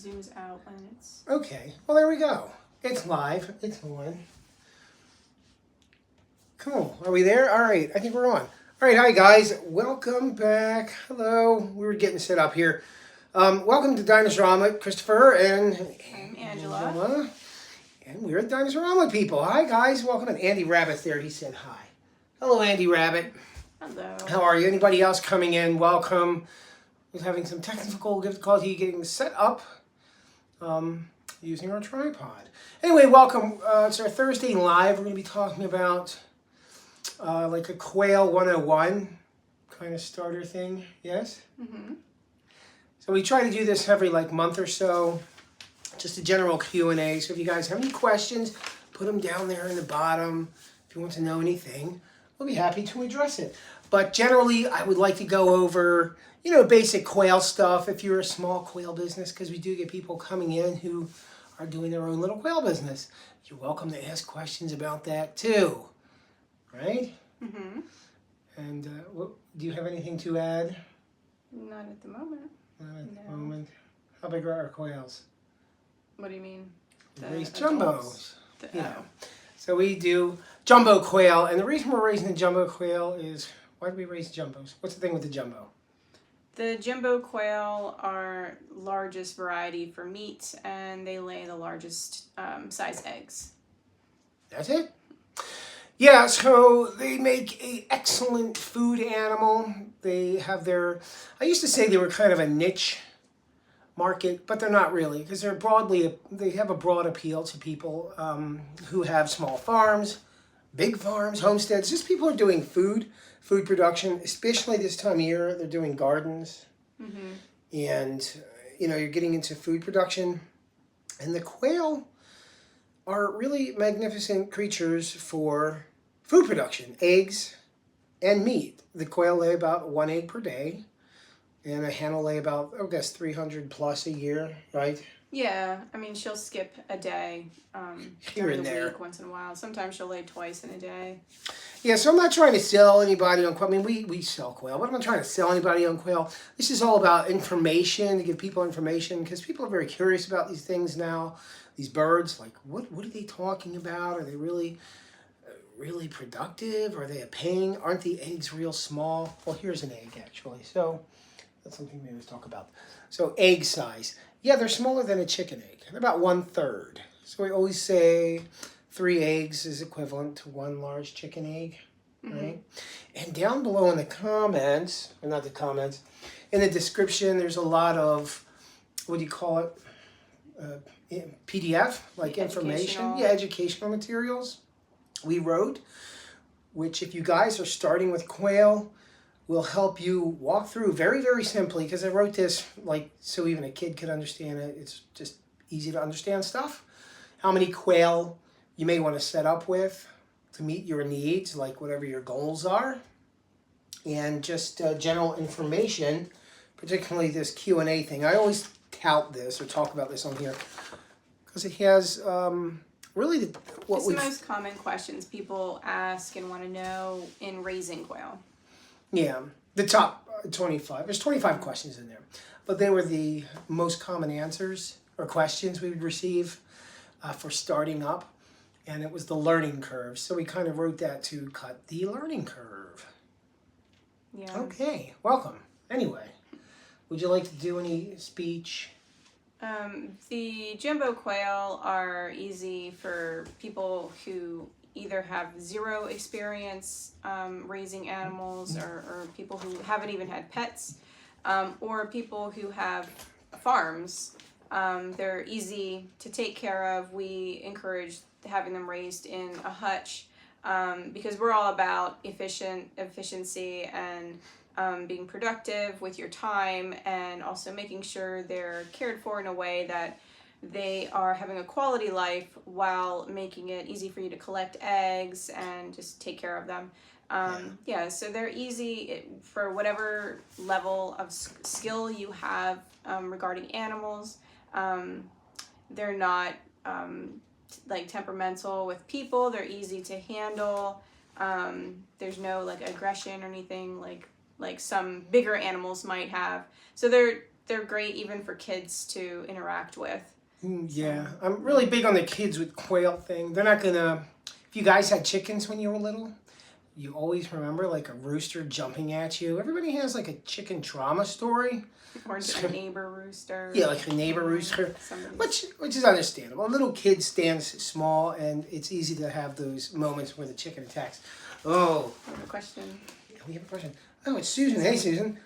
zooms out when it's... Okay, well there we go. It's live. It's on. Cool. Are we there? All right, I think we're on. All right, hi guys. Welcome back. Hello. We were getting set up here. Welcome to Dinosaurama, Christopher and I'm Angela. And we're at Dinosaurama people. Hi guys. Welcome. And Andy Rabbit's there. He said hi. Hello, Andy Rabbit. Hello. How are you? Anybody else coming in? Welcome. We're having some technical difficulty getting set up using our tripod. Anyway, welcome. It's our Thursday live. We're going to be talking about like a Quail 101 kind of starter thing. Yes? Mm-hmm. So we try to do this every month or so. Just a general Q&A. So if you guys have any questions, put them down there in the bottom. If you want to know anything, we'll be happy to address it. But generally, I would like to go over, basic quail stuff if you're a small quail business, because we do get people coming in who are doing their own little quail business. You're welcome to ask questions about that too, right? Mm-hmm. And do you have anything to add? Not at the moment. Not at the moment. How big are our quails? What do you mean? We raise jumbos. So we do jumbo quail, and the reason we're raising the jumbo quail is, why do we raise jumbos? What's the thing with the jumbo? The jumbo quail are largest variety for meat, and they lay the largest size eggs. That's it? Yeah, so they make an excellent food animal. They have I used to say they were kind of a niche market, but they're not really, because they have a broad appeal to people who have small farms, big farms, homesteads, just people who are doing food production, especially this time of year. They're doing gardens, and you're getting into food production, and the quail are really magnificent creatures for food production, eggs and meat. The quail lay about 1 egg per day, and a hen will lay about, 300 plus a year, right? Yeah, I mean, she'll skip a day here and there week once in a while. Sometimes she'll lay twice in a day. Yeah, so I'm not trying to sell anybody on quail. I mean, we sell quail, but I'm not trying to sell anybody on quail. This is all about information, to give people information, because people are very curious about these things now, these birds. Like, what are they talking about? Are they really productive? Are they a pain? Aren't the eggs real small? Well, here's an egg, actually. So that's something maybe to talk about. So egg size. Yeah, they're smaller than a chicken egg. They're about 1/3. So we always say 3 eggs is equivalent to 1 large chicken egg, right? And down below in the comments, or not the comments, in the description, there's a lot of, what do you call it? PDF, like information. Yeah, educational materials we wrote, which if you guys are starting with quail, will help you walk through very, very simply, because I wrote this so even a kid could understand it. It's just easy to understand stuff. How many quail you may want to set up with to meet your needs, like whatever your goals are. And just general information, particularly this Q&A thing. I always tout this or talk about this on here because it has really it's the most common questions people ask and want to know in raising quail. Yeah, the top 25. There's 25 questions in there. But they were the most common answers or questions we would receive for starting up. And it was the learning curve. So we kind of wrote that to cut the learning curve. Yeah. Okay, welcome. Anyway, would you like to do any speech? The jumbo quail are easy for people who either have zero experience raising animals, or people who haven't even had pets, or people who have farms. They're easy to take care of. We encourage having them raised in a hutch because we're all about efficiency and being productive with your time, and also making sure they're cared for in a way that they are having a quality life while making it easy for you to collect eggs and just take care of them. So they're easy for whatever level of skill you have regarding animals. They're not temperamental with people. They're easy to handle. There's no aggression or anything like some bigger animals might have. So they're they're great even for kids to interact with. Yeah, I'm really big on the kids with quail thing. They're not gonna. If you guys had chickens when you were little, you always remember like a rooster jumping at you. Everybody has like a chicken trauma story. Or a neighbor rooster. Yeah, like a neighbor rooster, Somebody's... which is understandable. A little kid stands small, and it's easy to have those moments where the chicken attacks. Oh, I have a question. we have a question. Oh, it's Susan. Hey, Susan.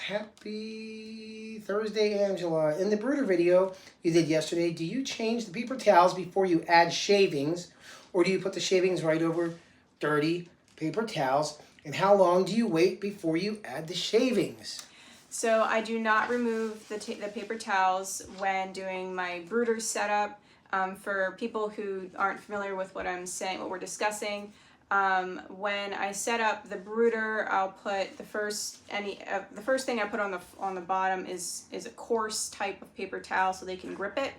Happy Thursday, Angela. In the brooder video you did yesterday, do you change the paper towels before you add shavings, or do you put the shavings right over dirty paper towels? And how long do you wait before you add the shavings? So I do not remove the paper towels when doing my brooder setup. For people who aren't familiar with what I'm saying, what we're discussing, when I set up the brooder, I'll put the first thing I put on the bottom is a coarse type of paper towel so they can grip it,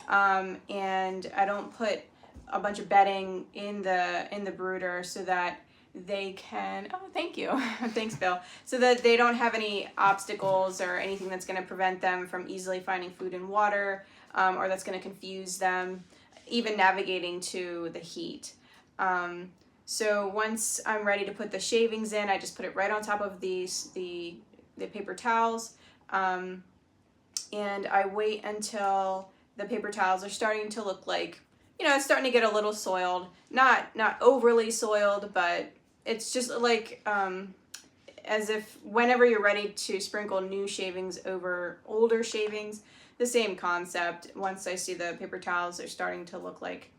and I don't put a bunch of bedding in the brooder so that they can, oh, thank you. Thanks, Bill. So that they don't have any obstacles or anything that's going to prevent them from easily finding food and water, or that's going to confuse them, even navigating to the heat. So once I'm ready to put the shavings in, I just put it right on top of the paper towels, and I wait until the paper towels are starting to look like, it's starting to get a little soiled. Not overly soiled, but it's just like as if whenever you're ready to sprinkle new shavings over older shavings, the same concept. Once I see the paper towels are starting to look like,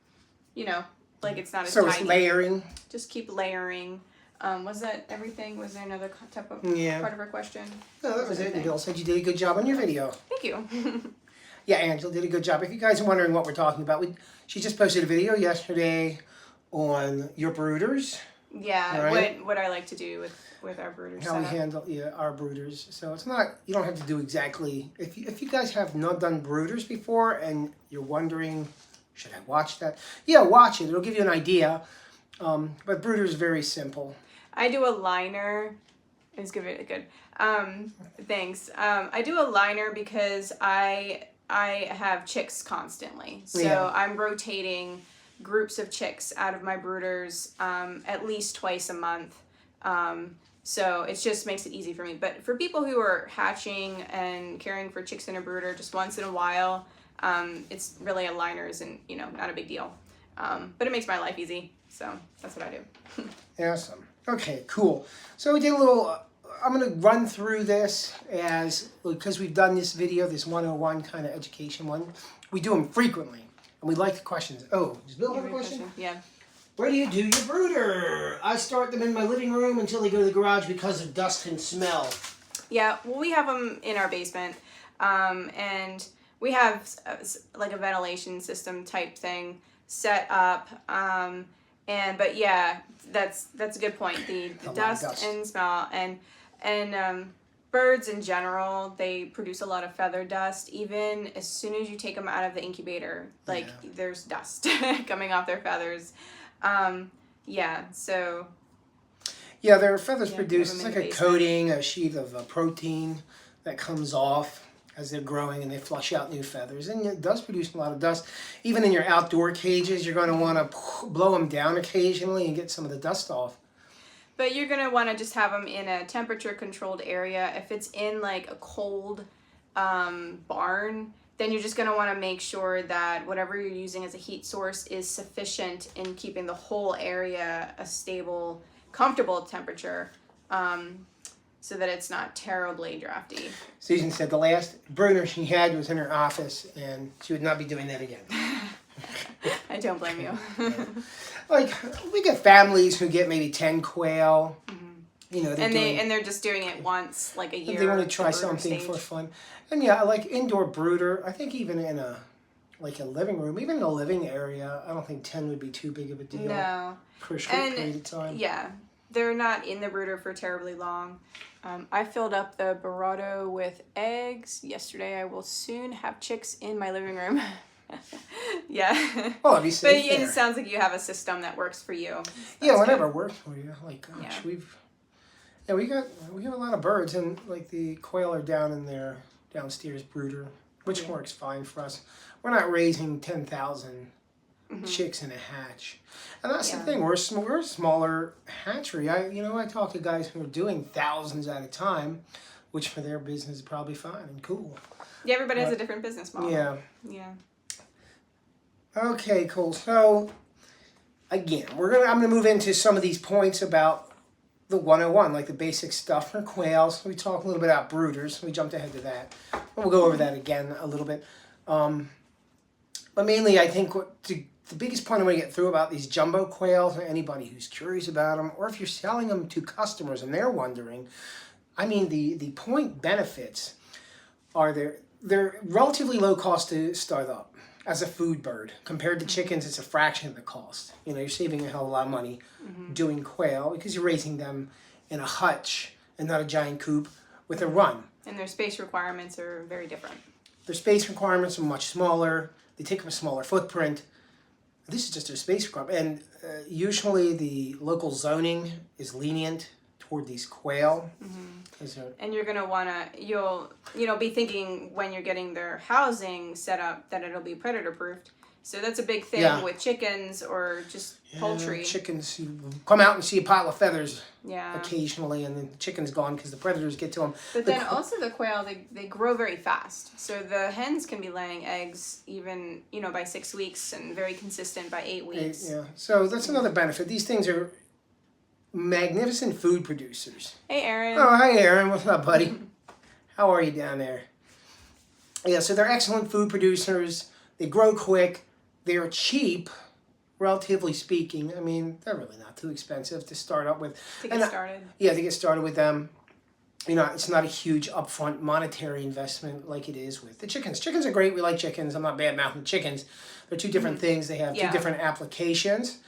like it's not as So tidy. it's layering. Just keep layering. Was that everything? Was there another type of part of her question? No, that was it. And Bill said you did a good job on your video. Thank you. Yeah, Angela did a good job. If you guys are wondering what we're talking about, she just posted a video yesterday on your brooders. Yeah, right? what I like to do with our brooders. How we handle our brooders. So it's not, you don't have to do exactly, if you guys have not done brooders before and you're wondering, should I watch that? Yeah, watch it. It'll give you an idea. But brooders is very simple. I do a liner. It's good. Thanks. I do a liner because I have chicks constantly. So I'm rotating groups of chicks out of my brooders at least twice a month. So it just makes it easy for me. But for people who are hatching and caring for chicks in a brooder just once in a while, it's really a liner isn't, not a big deal. But it makes my life easy. So that's what I do. Awesome. Okay, cool. So we did a little, I'm going to run through this because we've done this video, this 101 kind of education one. We do them frequently. And we like the questions. Oh, does Bill have a question? Yeah. Where do you do your brooder? I start them in my living room until they go to the garage because of dust and smell. Yeah, well, we have them in our basement. And we have like a ventilation system type thing set up. But yeah, that's a good point. The dust and smell and birds in general, they produce a lot of feather dust. Even as soon as you take them out of the incubator, there's dust coming off their feathers. So. Yeah, their feathers produce, it's like a coating, a sheet of protein that comes off as they're growing and they flush out new feathers. And it does produce a lot of dust. Even in your outdoor cages, you're going to want to blow them down occasionally and get some of the dust off. But you're going to want to just have them in a temperature controlled area. If it's in like a cold barn, then you're just going to want to make sure that whatever you're using as a heat source is sufficient in keeping the whole area a stable, comfortable temperature. So that it's not terribly drafty. Susan said the last brooder she had was in her office, and she would not be doing that again. I don't blame you. Like, we get families who get maybe 10 quail. Mm-hmm. They're just doing it once, like a year. They want to try something for fun. And yeah, like indoor brooder, I think even in a living room, even in a living area, I don't think 10 would be too big of a deal. No. For a short period of time. Yeah. They're not in the brooder for terribly long. I filled up the burrito with eggs yesterday. I will soon have chicks in my living room. Yeah. Oh, it'd be safe But it sounds like you have a system that works for you. Yeah, whatever works for you. Like, gosh, we have a lot of birds, and like the quail are down in their downstairs brooder, which Yeah. works fine for us. We're not raising 10,000 Mm-hmm. chicks in a hatch, and that's the Yeah. thing. We're a smaller hatchery. I talk to guys who are doing thousands at a time, which for their business is probably fine and cool. Yeah, everybody has a different business model. Yeah. Yeah. Okay, cool. So again, I'm gonna move into some of these points about the 101, like the basic stuff for quails. We talked a little bit about brooders. We jumped ahead to that. We'll go over that again a little bit. But mainly, I think the biggest point I want to get through about these jumbo quails, or anybody who's curious about them, or if you're selling them to customers and they're wondering, I mean, the point benefits are they're relatively low cost to start up as a food bird. Compared to chickens, it's a fraction of the cost. You're saving a hell of a lot of money doing quail because you're raising them in a hutch and not a giant coop with a run. And their space requirements are very different. Their space requirements are much smaller. They take up a smaller footprint. This is just their space requirement. And usually the local zoning is lenient toward these quail. And you're gonna wanna you'll be thinking when you're getting their housing set up that it'll be predator proofed. So that's a big thing with chickens or just poultry. Chickens, you come out and see a pile of feathers Yeah. occasionally, and then the chicken's gone because the predators get to them. But then also the quail, they grow very fast. So the hens can be laying eggs even, by 6 weeks and very consistent by 8 weeks. Yeah, so that's another benefit. These things are magnificent food producers. Hey, Aaron. Oh, hi, Aaron. What's up, buddy? How are you down there? Yeah, so they're excellent food producers. They grow quick. They're cheap, relatively speaking. I mean, they're really not too expensive to start up with. To get started. Yeah, to get started with them. It's not a huge upfront monetary investment like it is with the chickens. Chickens are great. We like chickens. I'm not bad-mouthing chickens. They're two different things. They have two different applications,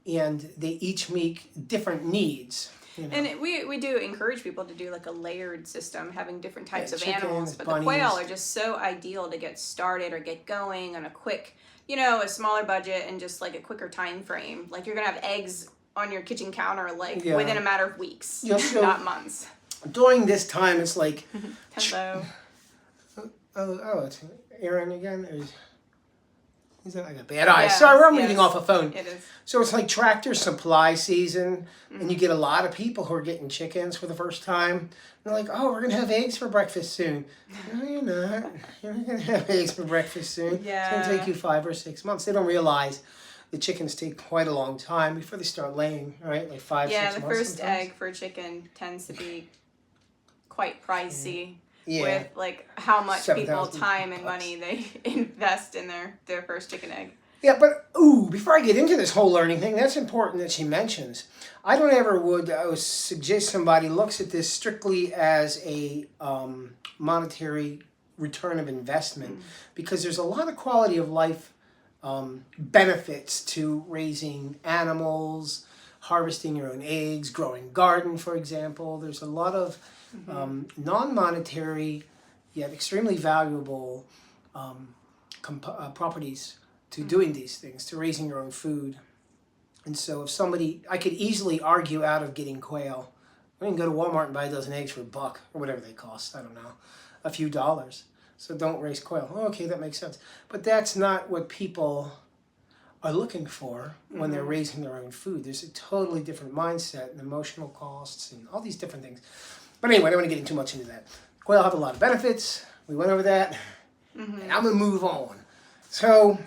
and they each meet different needs. And we do encourage people to do like a layered system, having different types of chickens, animals. But bunnies. the quail are just so ideal to get started or get going on a quick, a smaller budget and just like a quicker time frame. Like you're gonna have eggs on your kitchen counter within a matter of weeks, not months. During this time, it's like Hello. it's Aaron again. Is that like a bad eye? Yes, Sorry, I'm reading off a phone. It is. So it's like tractor supply season, and you get a lot of people who are getting chickens for the first time. They're like, "Oh, we're gonna have eggs for breakfast soon." No, you're not. You're not gonna have eggs for breakfast soon. Yeah. It's gonna take you 5 or 6 months. They don't realize the chickens take quite a long time before they start laying. Right, like 5, 6 months. Yeah, the first sometimes. egg for a chicken tends to be quite pricey. Yeah. With like how much people $7,000 time and money they invest in their first chicken egg. Yeah, but before I get into this whole learning thing, that's important that she mentions. I don't ever would suggest somebody looks at this strictly as a monetary return of investment, because there's a lot of quality of life benefits to raising animals, harvesting your own eggs, growing garden, for example. There's a lot of non-monetary yet extremely valuable properties to doing these things, to raising your own food. And so if I could easily argue out of getting quail. I can go to Walmart and buy a dozen eggs for $1 or whatever they cost. I don't know, a few dollars. So don't raise quail. Okay, that makes sense. But that's not what people are looking for when they're raising their own food. There's a totally different mindset and emotional costs and all these different things. But anyway, I don't want to get too much into that. Quail have a lot of benefits. We went over that. And I'm going to move on. So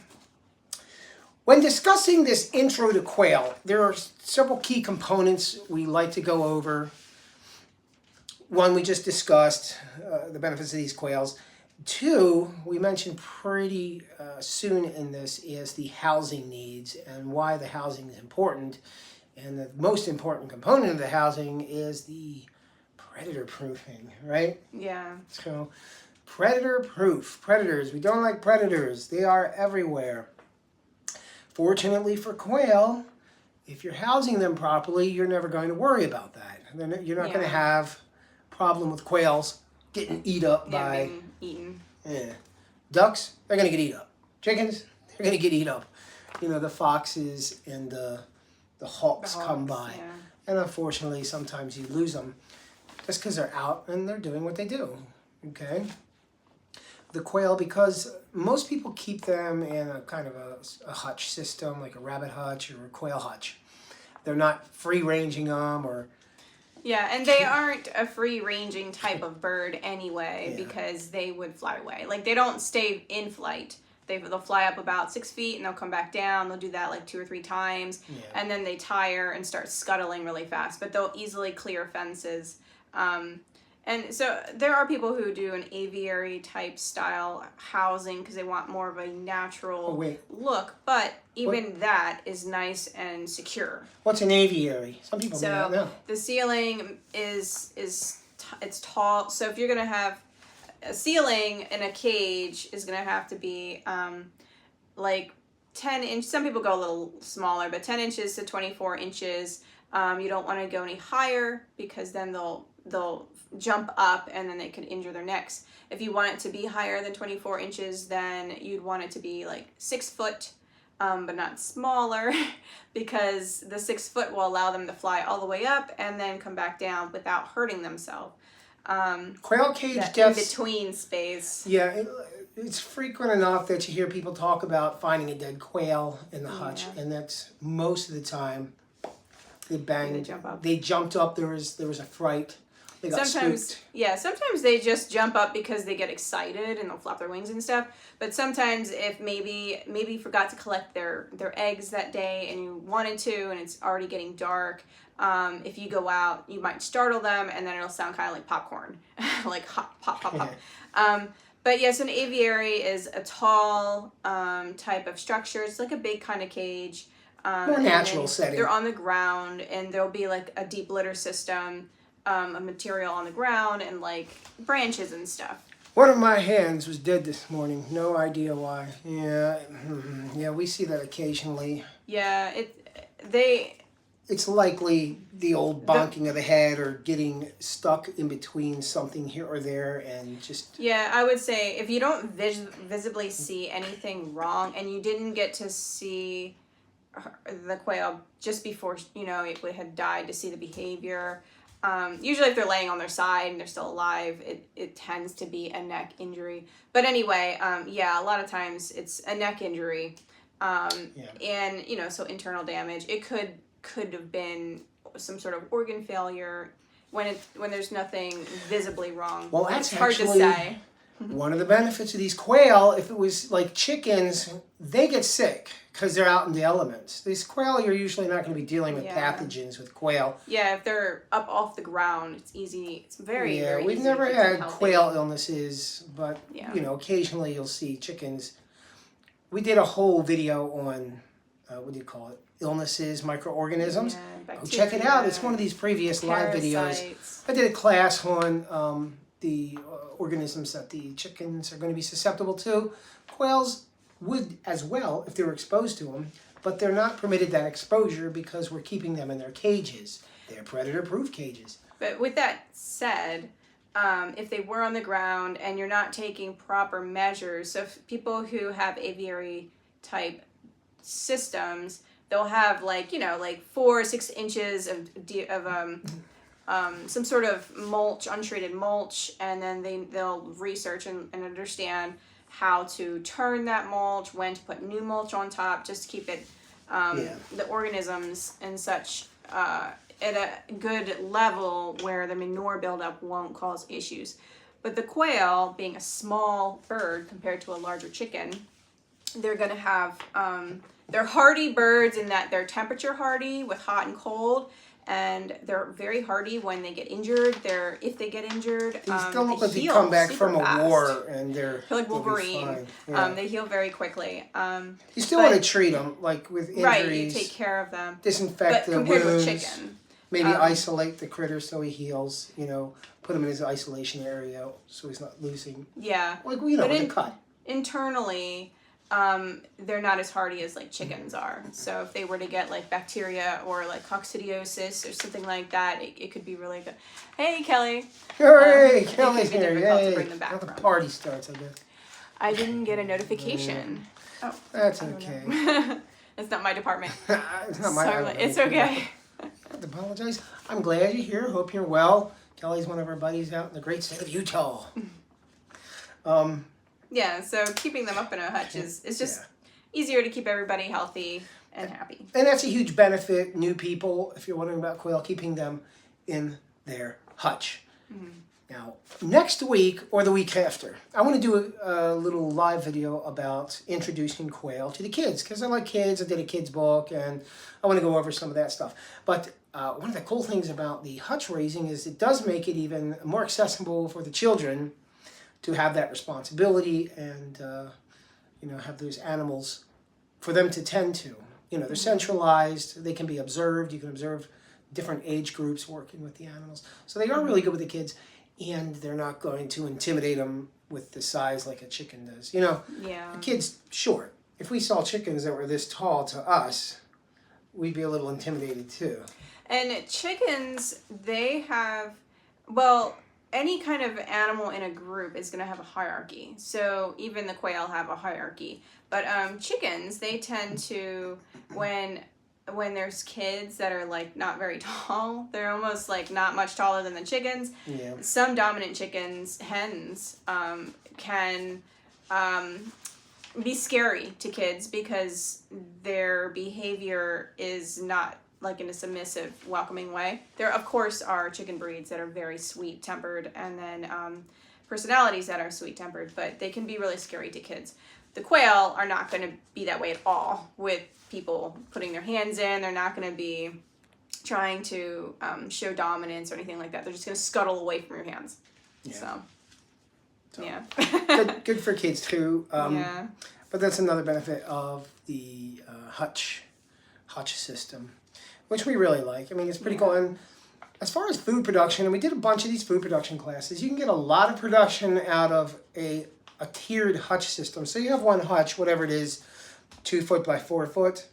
when discussing this intro to quail, there are several key components we like to go over. One, we just discussed the benefits of these quails. 2, we mentioned pretty soon in this is the housing needs and why the housing is important. And the most important component of the housing is the predator proofing, right? Yeah. So predator proof. Predators. We don't like predators. They are everywhere. Fortunately for quail, if you're housing them properly, you're never going to worry about that. You're not going to have problem with quails getting eat up by being eaten. Yeah. Ducks, they're going to get eat up. Chickens, they're going to get eat up. The foxes and the hawks come by. Yeah. And unfortunately, sometimes you lose them just because they're out and they're doing what they do. Okay? the quail, because most people keep them in a kind of a hutch system, like a rabbit hutch or a quail hutch. They're not free-ranging them or... Yeah, and they aren't a free-ranging type of bird anyway, Yeah. because they would fly away. Like, they don't stay in flight. They'll fly up about 6 feet and they'll come back down. They'll do that like 2 or 3 times. Yeah. And then they tire and start scuttling really fast. But they'll easily clear fences. And so there are people who do an aviary type style housing because they want more of a natural look. But even that is nice and secure. What's an aviary? Some people may not know. The ceiling it's tall. So if you're going to have a ceiling in a cage is going to have to be like 10 inch. Some people go a little smaller, but 10 inches to 24 inches. You don't want to go any higher because then they'll jump up and then they could injure their necks. If you want it to be higher than 24 inches, then you'd want it to be like 6 foot, but not smaller, because the 6 foot will allow them to fly all the way up and then come back down without hurting themselves. Quail cage that deaths, in between space. Yeah, it's frequent enough that you hear people talk about finding a dead quail in the hutch, and that's most of the time they jumped up. There was a fright. They got spooked. Yeah, sometimes they just jump up because they get excited and they'll flap their wings and stuff. But sometimes if maybe you forgot to collect their eggs that day and you wanted to and it's already getting dark, if you go out, you might startle them and then it'll sound kind of like popcorn, like hop, pop, pop, pop. But yes, an aviary is a tall type of structure. It's like a big kind of cage. More natural setting. They're on the ground and there'll be like a deep litter system. A material on the ground and like branches and stuff. One of my hens was dead this morning. No idea why. Yeah, we see that occasionally. Yeah, it's likely the old bonking of the head or getting stuck in between something here or there and just... Yeah, I would say if you don't visibly see anything wrong and you didn't get to see the quail just before, it had died to see the behavior... usually if they're laying on their side and they're still alive, it tends to be a neck injury. But anyway, a lot of times it's a neck injury. And, so internal damage. It could have been some sort of organ failure when there's nothing visibly wrong. Well, that's hard to say. One of the benefits of these quail, if it was like chickens, they get sick because they're out in the elements. These quail, you're usually not going to be dealing with pathogens with quail. Yeah, if they're up off the ground, it's easy. It's very, very we've easy never to keep had them quail illnesses, but, occasionally you'll see chickens. We did a whole video on, illnesses, microorganisms. Check it out. It's one of these previous live videos. I did a class on the organisms that the chickens are going to be susceptible to. Quails would as well if they were exposed to them, but they're not permitted that exposure because we're keeping them in their cages. They're predator-proof cages. But with that said, if they were on the ground and you're not taking proper measures, so if people who have aviary type systems, they'll have like 4 or 6 inches of some sort of mulch, untreated mulch, and then they'll research and understand how to turn that mulch, when to put new mulch on top, just to keep it, the organisms and such at a good level where the manure buildup won't cause issues. But the quail, being a small bird compared to a larger chicken, they're going to have, they're hardy birds in that they're temperature hardy with hot and cold, and they're very hardy when they get injured. If they get injured, they still look like they come back from a war and they're like Wolverine. They heal very quickly. You still want to treat them like with injuries. Right, you take care of them. Disinfect the wounds. Compared to a chicken, maybe isolate the critter so he heals. Put him in his isolation area so he's not losing. Yeah, like with a cut. Internally, they're not as hardy as like chickens are. So if they were to get like bacteria or like coccidiosis or something like that, it could be really good. Hey, Kelly. Hooray, Kelly's here. Yay. To bring them back now the from. Party starts, I guess. I didn't get a notification. Oh, that's okay. It's not my department. It's not my It's okay. I have to apologize. I'm glad you're here. Hope you're well. Kelly's one of our buddies out in the great state of Utah. Yeah, so keeping them up in a hutch is just easier to keep everybody healthy and happy. And that's a huge benefit, new people, if you're wondering about quail, keeping them in their hutch. Now, next week or the week after, I want to do a little live video about introducing quail to the kids, because I like kids. I did a kids book, and I want to go over some of that stuff. But one of the cool things about the hutch raising is it does make it even more accessible for the children to have that responsibility and have those animals for them to tend to. They're centralized. They can be observed. You can observe different age groups working with the animals. So they are really good with the kids, and they're not going to intimidate them with the size like a chicken does. The kid's short. If we saw chickens that were this tall to us, we'd be a little intimidated too. And chickens, they have, any kind of animal in a group is going to have a hierarchy. So even the quail have a hierarchy. But chickens, they tend to, when there's kids that are like not very tall, they're almost like not much taller than the chickens. Yeah. Some dominant chickens, hens, can be scary to kids because their behavior is not like in a submissive, welcoming way. There, of course, are chicken breeds that are very sweet-tempered, and then personalities that are sweet-tempered, but they can be really scary to kids. The quail are not going to be that way at all with people putting their hands in. They're not going to be trying to show dominance or anything like that. They're just going to scuttle away from your hands. So yeah. good for kids too. But that's another benefit of the hutch system, which we really like. I mean, it's pretty cool. And as far as food production, and we did a bunch of these food production classes, you can get a lot of production out of a tiered hutch system. So you have one hutch, whatever it is, 2 foot by 4 foot,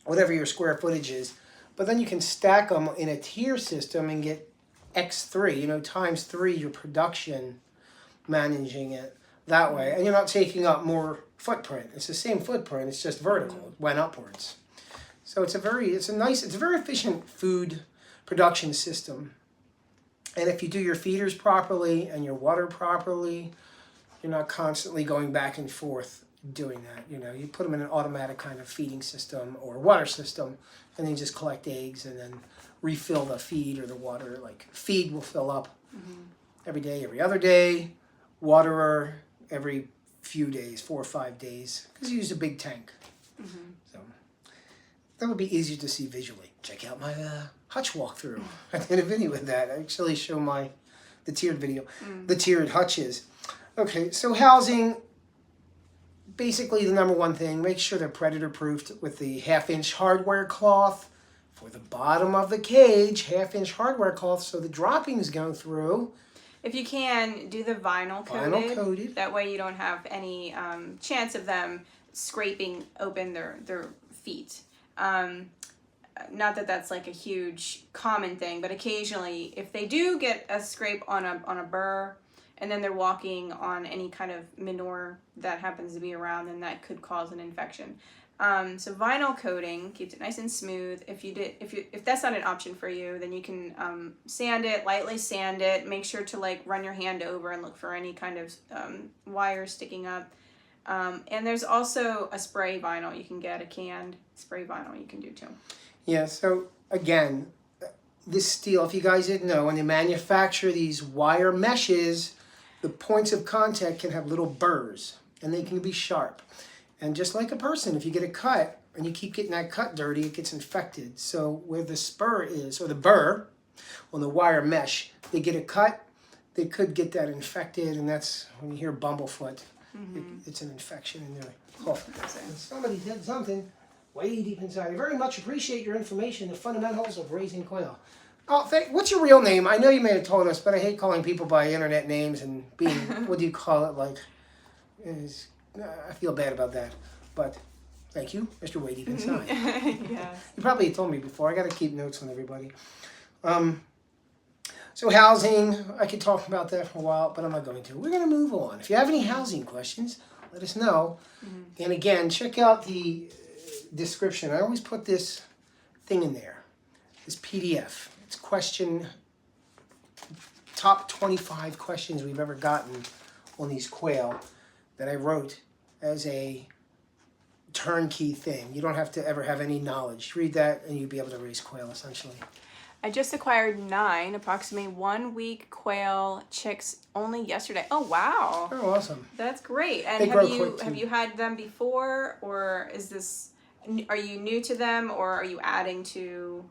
whatever your square footage is. But then you can stack them in a tier system and get X3, times 3 your production, managing it that way. And you're not taking up more footprint. It's the same footprint, it's just vertical. It went upwards. So it's a very efficient food production system. And if you do your feeders properly and your water properly, you're not constantly going back and forth doing that. You put them in an automatic kind of feeding system or water system, and then you just collect eggs and then refill the feed or the water. Like feed will fill up every day, every other day. Waterer every few days, 4 or 5 days, because you use a big tank. So that would be easier to see visually. Check out my hutch walkthrough. I did a video with that. I actually show the tiered video, the tiered hutches. Okay, so housing, basically the number one thing, make sure they're predator proofed with the 1/2-inch hardware cloth for the bottom of the cage, 1/2-inch hardware cloth so the droppings go through. If you can, do the vinyl coated. That way you don't have any chance of them scraping open their feet. Not that that's like a huge common thing, but occasionally if they do get a scrape on a burr and then they're walking on any kind of manure that happens to be around, then that could cause an infection. So vinyl coating keeps it nice and smooth. If that's not an option for you, then you can lightly sand it. Make sure to like run your hand over and look for any kind of wire sticking up. And there's also a spray vinyl. You can get a canned spray vinyl you can do too. Yeah, so again, this steel, if you guys didn't know, when they manufacture these wire meshes, the points of contact can have little burrs and they can be sharp. And just like a person, if you get a cut and you keep getting that cut dirty, it gets infected. So where the spur is, or the burr on the wire mesh, they get a cut, they could get that infected, and that's when you hear bumblefoot. It's an infection in their hoof. Somebody said something way deep inside. I very much appreciate your information, the fundamentals of raising quail. Oh, what's your real name? I know you may have told us, but I hate calling people by internet names and being, what do you call it, like, I feel bad about that. But thank you, Mr. Way Deep Inside. Yeah. You probably told me before. I got to keep notes on everybody. So housing, I could talk about that for a while, but I'm not going to. We're going to move on. If you have any housing questions, let us know. And again, check out the description. I always put this thing in there, this PDF. It's top 25 questions we've ever gotten on these quail. that I wrote as a turnkey thing. You don't have to ever have any knowledge. Read that and you'll be able to raise quail essentially. I just acquired 9 approximately 1 week quail chicks only yesterday. Oh wow. Oh, awesome. That's great. And They grow quick, too. have you had them before, or are you new to them, or are you adding to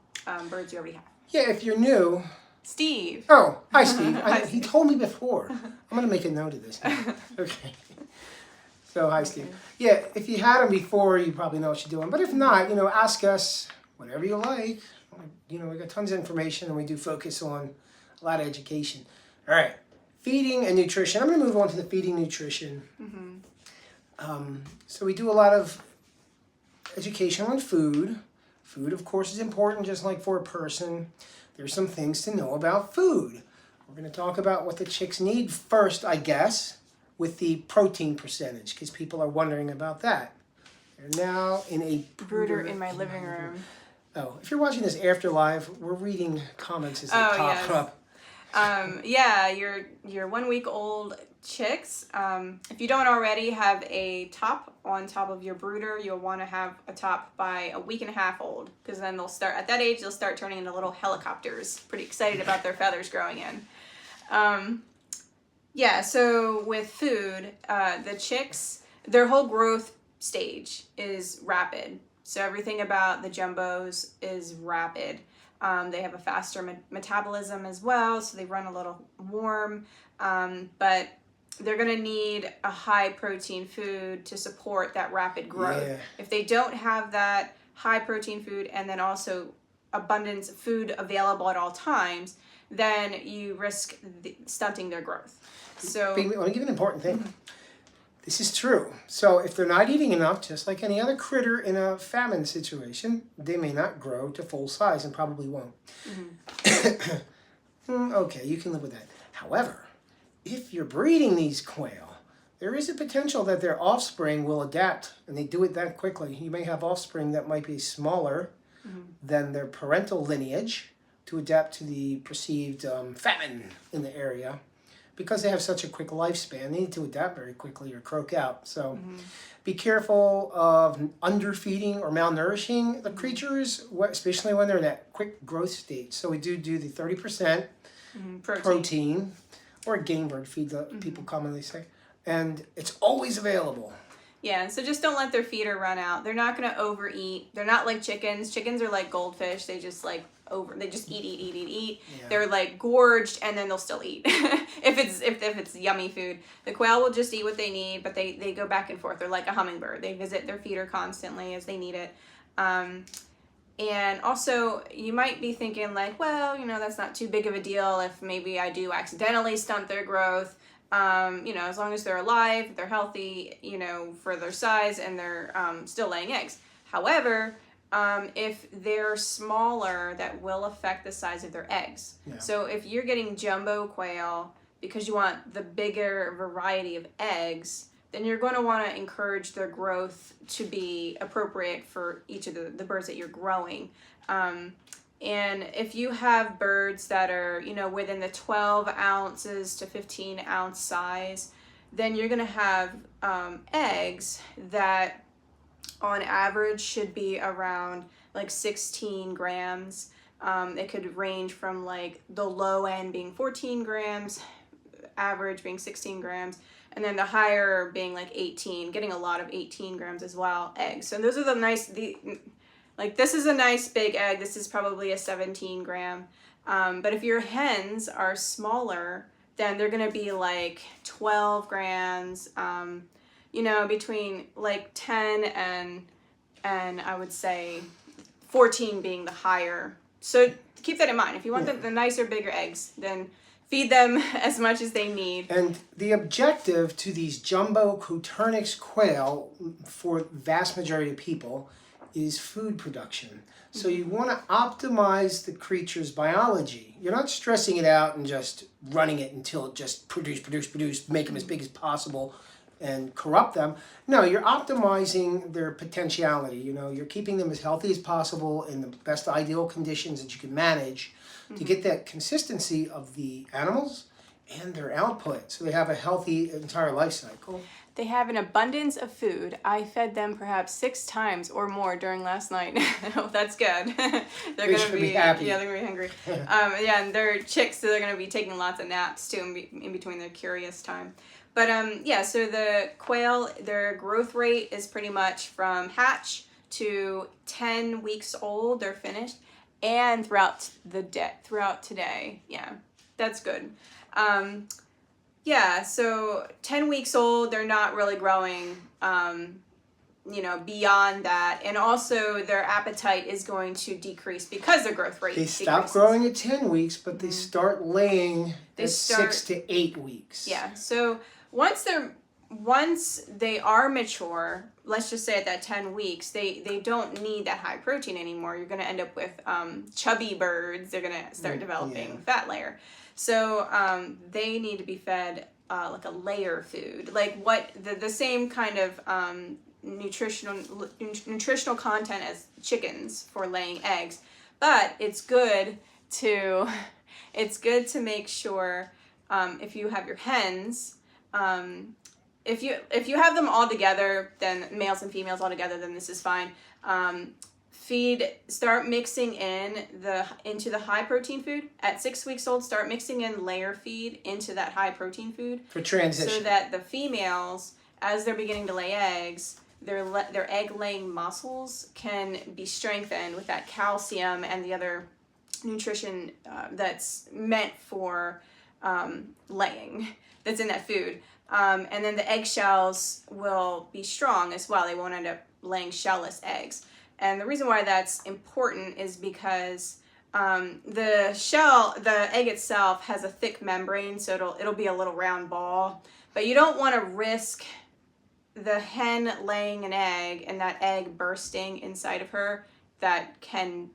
birds you already have? Yeah, if you're new. Steve. Oh, hi Steve. Hi, He told me before. I'm going to make a note of this now. Okay. So, hi Steve. Yeah, if you had them before, you probably know what you're doing. But if not, ask us whatever you like. We got tons of information, and we do focus on a lot of education. All right, feeding and nutrition. I'm going to move on to the feeding nutrition. So we do a lot of education on food. Food, of course, is important, just like for a person. There's some things to know about food. We're going to talk about what the chicks need first, I guess, with the protein percentage, because people are wondering about that. They're now in a brooder in my living room. Oh, if you're watching this after live, we're reading comments as they pop up. Yeah, your 1 week old chicks. If you don't already have a top on top of your brooder, you'll want to have a top by a week and a half old, because then they'll start at that age. They'll start turning into little helicopters. Pretty excited about their feathers growing in. Yeah. So with food, the chicks, their whole growth stage is rapid. So everything about the jumbos is rapid. They have a faster metabolism as well, so they run a little warm. But they're going to need a high protein food to support that rapid growth. Yeah. If they don't have that high protein food and then also abundance of food available at all times, then you risk stunting their growth. So I want to give you an important thing. This is true. So if they're not eating enough, just like any other critter in a famine situation, they may not grow to full size and probably won't. Okay, you can live with that. However, if you're breeding these quail, there is a potential that their offspring will adapt, and they do it that quickly. You may have offspring that might be smaller than their parental lineage to adapt to the perceived famine in the area. Because they have such a quick lifespan, they need to adapt very quickly or croak out. So be careful of underfeeding or malnourishing the creatures, especially when they're in that quick growth stage. So we do the 30% protein, or a game bird feed that people commonly say. And it's always available. yeah, so just don't let their feeder run out. They're not going to overeat. They're not like chickens. Chickens are like goldfish. They just they just eat. Yeah. They're like gorged, and then they'll still eat if it's yummy food. The quail will just eat what they need, but they go back and forth. They're like a hummingbird. They visit their feeder constantly as they need it. And also, you might be thinking like, well, that's not too big of a deal if maybe I do accidentally stunt their growth. As long as they're alive, they're healthy, for their size, and they're still laying eggs. However, if they're smaller, that will affect the size of their eggs. Yeah. So if you're getting jumbo quail because you want the bigger variety of eggs, then you're going to want to encourage their growth to be appropriate for each of the birds that you're growing. And if you have birds that are, within the 12 ounces to 15 ounce size, then you're going to have eggs that on average should be around like 16 grams. It could range from like the low end being 14 grams, average being 16 grams, and then the higher being like 18, getting a lot of 18 grams as well, eggs. So those are this is a nice big egg. This is probably a 17 gram. But if your hens are smaller, then they're going to be like 12 grams, between like 10 and I would say 14 being the higher. So keep that in mind. If you want the nicer, bigger eggs, then feed them as much as they need. And the objective to these Jumbo Coturnix quail, for the vast majority of people, is food production. So you want to optimize the creature's biology. You're not stressing it out and just running it until it just produce, make them as big as possible and corrupt them. No, you're optimizing their potentiality. You're keeping them as healthy as possible in the best ideal conditions that you can manage to get that consistency of the animals and their output, so they have a healthy entire life cycle. They have an abundance of food. I fed them perhaps 6 times or more during last night. Oh, that's good. They're going to be happy. Yeah, they're going to be hungry. Yeah, and they're chicks, so they're going to be taking lots of naps too in between their curious time. But yeah, so the quail, their growth rate is pretty much from hatch to 10 weeks old. They're finished, and throughout today. Yeah, that's good. Yeah, so 10 weeks old, they're not really growing, beyond that. And also their appetite is going to decrease because their growth rate decreases. They stop growing at 10 weeks, but they start laying at 6 to 8 weeks. Yeah, so once they are mature, let's just say at that 10 weeks, they don't need that high protein anymore. You're going to end up with chubby birds. They're going to start developing fat layer. So they need to be fed like a layer food, like what the same kind of nutritional content as chickens for laying eggs. But it's good to make sure if you have your hens, if you have them all together, then males and females all together, then this is fine. Start mixing into the high protein food. At 6 weeks old, start mixing in layer feed into that high protein food. For transition. So that the females, as they're beginning to lay eggs, their egg laying muscles can be strengthened with that calcium and the other nutrition that's meant for laying that's in that food. And then the eggshells will be strong as well. They won't end up laying shellless eggs. And the reason why that's important is because the egg itself has a thick membrane, so it'll be a little round ball. But you don't want to risk the hen laying an egg and that egg bursting inside of her. That can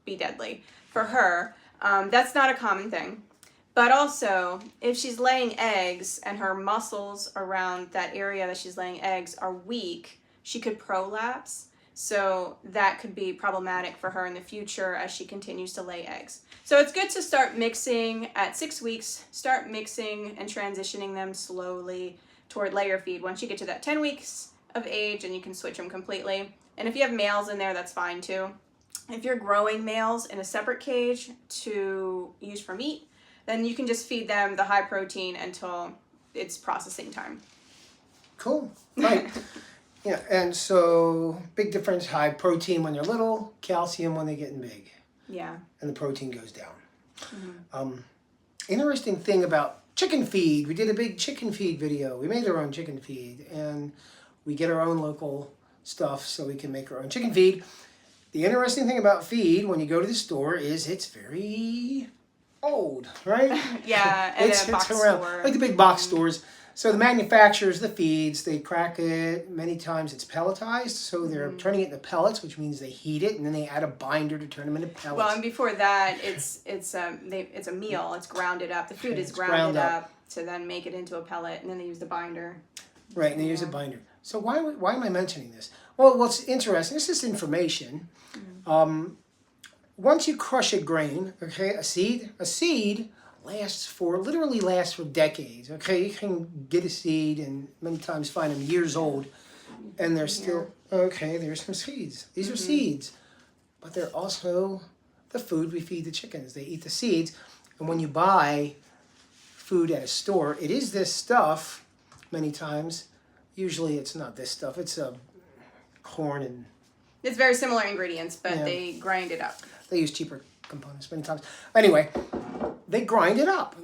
be deadly for her. That's not a common thing. But also, if she's laying eggs and her muscles around that area that she's laying eggs are weak, she could prolapse. So that could be problematic for her in the future as she continues to lay eggs. So it's good to start mixing at 6 weeks, start mixing and transitioning them slowly toward layer feed. Once you get to that 10 weeks of age, and you can switch them completely. And if you have males in there, that's fine too. If you're growing males in a separate cage to use for meat, then you can just feed them the high protein until it's processing time. Cool, right. Yeah, and so big difference, high protein when they're little, calcium when they're getting big. Yeah. And the protein goes down. Mm-hmm. Interesting thing about chicken feed, we did a big chicken feed video. We made our own chicken feed, and we get our own local stuff so we can make our own chicken feed. The interesting thing about feed when you go to the store is it's very old, right? Yeah, and it's a box around, store. like the big box stores. So the manufacturers, the feeds, they crack it. Many times it's pelletized, so they're turning it into pellets, which means they heat it, and then they add a binder to turn them into pellets. Well, and before that, it's a meal. It's grounded up. The food is grounded up to then make it into a pellet, and then they use the binder. Right, and they use a binder. So why am I mentioning this? Well, what's interesting, this is information. Once you crush a grain, okay, a seed literally lasts for decades. Okay, you can get a seed and many times find them years old, and they're still okay. There's some seeds. These are seeds, but they're also the food we feed the chickens. They eat the seeds, and when you buy food at a store, it is this stuff. Many times, usually it's not this stuff. It's corn and. It's very similar ingredients, but they grind it up. They use cheaper components many times. Anyway, they grind it up.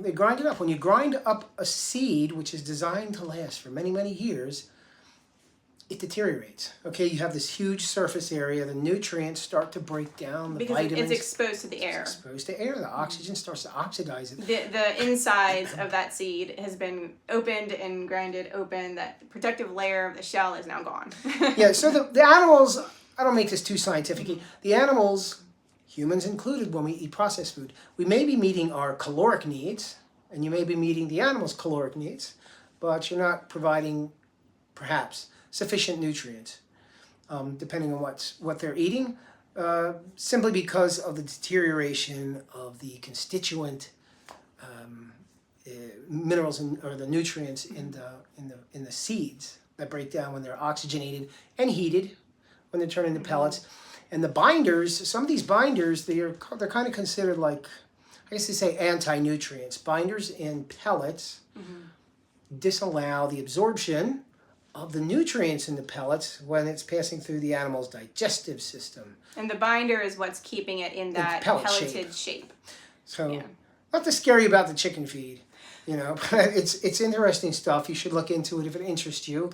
When you grind up a seed, which is designed to last for many, many years, it deteriorates. Okay, you have this huge surface area. The nutrients start to break down. The vitamins. Because it's exposed to the air. It's exposed to air. The oxygen starts to oxidize it. The insides of that seed has been opened and grinded open. That protective layer of the shell is now gone. Yeah, so the animals, I don't make this too scientific. The animals, humans included, when we eat processed food, we may be meeting our caloric needs, and you may be meeting the animal's caloric needs, but you're not providing, perhaps, sufficient nutrients, depending on what they're eating, simply because of the deterioration of the constituent minerals or the nutrients in the seeds. that break down when they're oxygenated and heated when they're turned into pellets. And the binders, some of these binders, they're kind of considered like, I guess they say anti-nutrients. Binders in pellets disallow the absorption of the nutrients in the pellets when it's passing through the animal's digestive system. And the binder is what's keeping it in that pelleted shape. So, not to scare you about the chicken feed, you know, but it's interesting stuff. You should look into it if it interests you.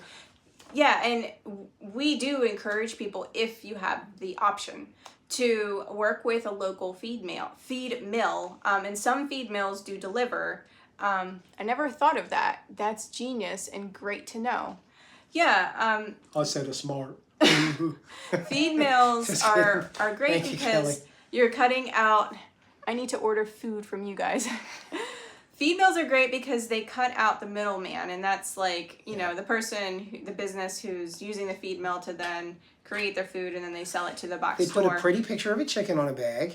Yeah, and we do encourage people, if you have the option, to work with a local feed mill. And some feed mills do deliver. I never thought of that. That's genius and great to know. Yeah. I said a smart. Feed mills are great because you're cutting out. I need to order food from you guys. Feed mills are great because they cut out the middleman, and that's like, you know, the person, the business who's using the feed mill to then create their food, and then they sell it to the box store. They put a pretty picture of a chicken on a bag,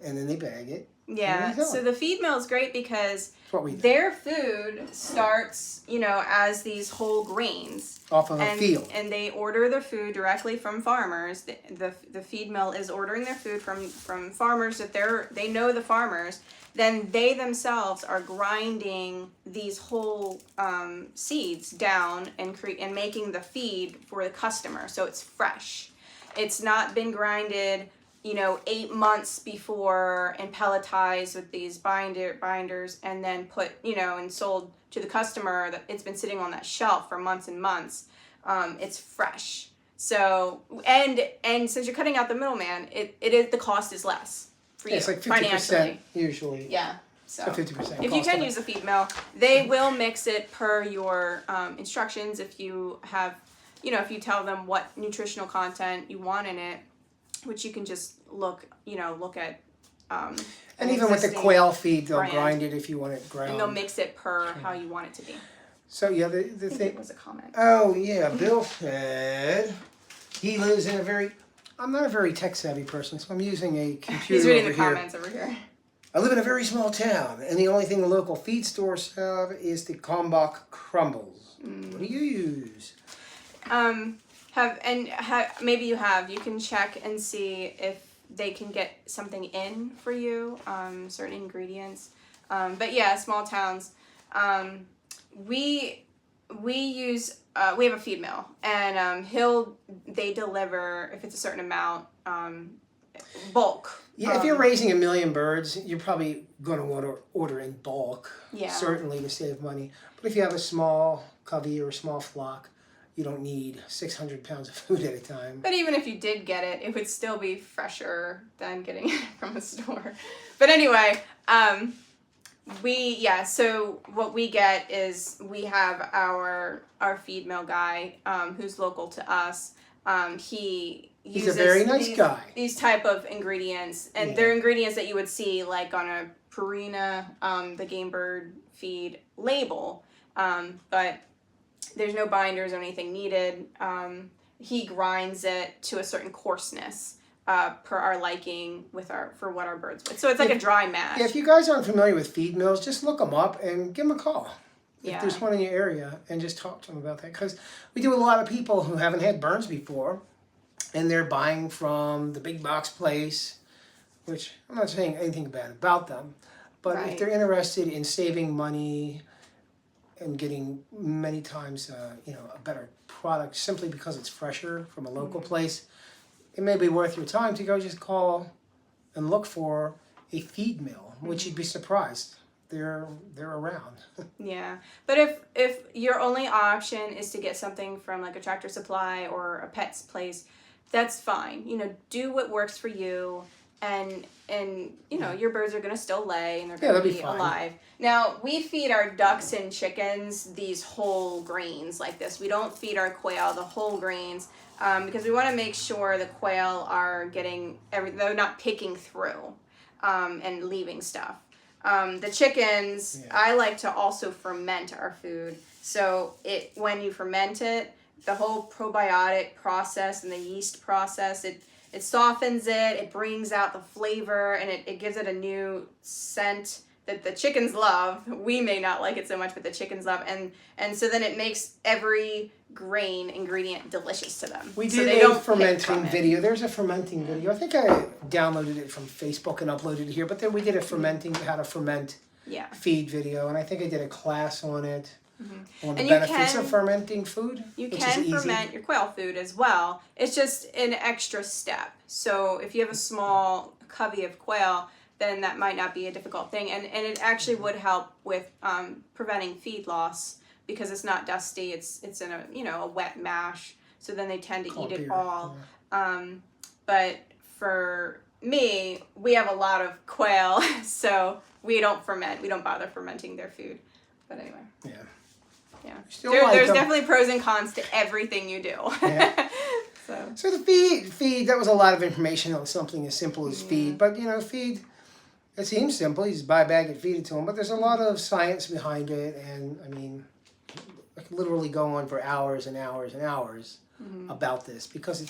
and then they bag it. Yeah, so the feed mill is great because their food starts, you know, as these whole grains. Off of a field. And they order their food directly from farmers. The feed mill is ordering their food from farmers that they know the farmers. Then they themselves are grinding these whole seeds down and making the feed for the customer. So it's fresh. It's not been grinded, you know, 8 months before and pelletized with these binders and then put, you know, and sold to the customer. That it's been sitting on that shelf for months and months. It's fresh. So and since you're cutting out the middleman, it is, the cost is less for you. It's like 50% financially. Usually. Yeah. So 50%. If you can use a feed mill, they will mix it per your instructions. If you have, you know, if you tell them what nutritional content you want in it, which you can just look at. And even with the quail feed, they'll grind it if you want it ground. And they'll mix it per how you want it to be. So yeah, the thing. It was a comment. Oh yeah, Bill said he lives in I'm not a very tech savvy person, so I'm using a computer. He's reading the comments over here. I live in a very small town, and the only thing the local feed stores have is the Kalmbach crumbles. What do you use? Maybe you have. You can check and see if they can get something in for you, certain ingredients. But yeah, small towns. We use we have a feed mill, and they deliver if it's a certain amount, bulk. Yeah, if you're raising 1 million birds, you're probably going to want to order in bulk. Yeah. Certainly to save money. But if you have a small covey or a small flock, you don't need 600 pounds of food at a time. But even if you did get it, it would still be fresher than getting it from a store. But anyway, so what we get is we have our feed mill guy who's local to us. He's a very nice guy. These type of ingredients, and they're ingredients that you would see like on a Purina, the game bird feed label, but there's no binders or anything needed. He grinds it to a certain coarseness per our liking for what our birds would. So it's like a dry mash. Yeah, if you guys aren't familiar with feed mills, just look them up and give them a call. Yeah. If there's one in your area, and just talk to them about that. Because we do a lot of people who haven't had burns before, and they're buying from the big box place, which I'm not saying anything bad about them, but if they're interested in saving money and getting many times a better product simply because it's fresher from a local place, it may be worth your time to go just call and look for a feed mill, which you'd be surprised. They're around. Yeah, but if your only option is to get something from like a Tractor Supply or a pet's place, that's fine. You know, do what works for you, and your birds are gonna still lay and they're gonna be alive. Now we feed our ducks and chickens these whole grains like this. We don't feed our quail the whole grains because we want to make sure the quail are getting they're not picking through and leaving stuff. The chickens, I like to also ferment our food. So when you ferment it, the whole probiotic process and the yeast process, it softens it, it brings out the flavor, and it gives it a new scent that the chickens love. We may not like it so much, but the chickens love, and so then it makes every grain ingredient delicious to them. We so did they a don't fermenting video. There's a fermenting video. I think I downloaded it from Facebook and uploaded it here. But then we did a fermenting, how to ferment feed video, and I think I did a class on it. On the benefits of fermenting food. You can ferment your quail food as well. It's just an extra step. So if you have a small covey of quail, then that might not be a difficult thing. And it actually would help with preventing feed loss because it's not dusty. It's in a wet mash. So then they tend to eat it all. But for me, we have a lot of quail, so we don't ferment. We don't bother fermenting their food. But anyway. Yeah. There's definitely pros and cons to everything you do. Yeah. So the feed, that was a lot of information on something as simple as feed. But, feed, it seems simple. You just buy a bag and feed it to them. But there's a lot of science behind it. And, I mean, I could literally go on for hours and hours and hours about this. Because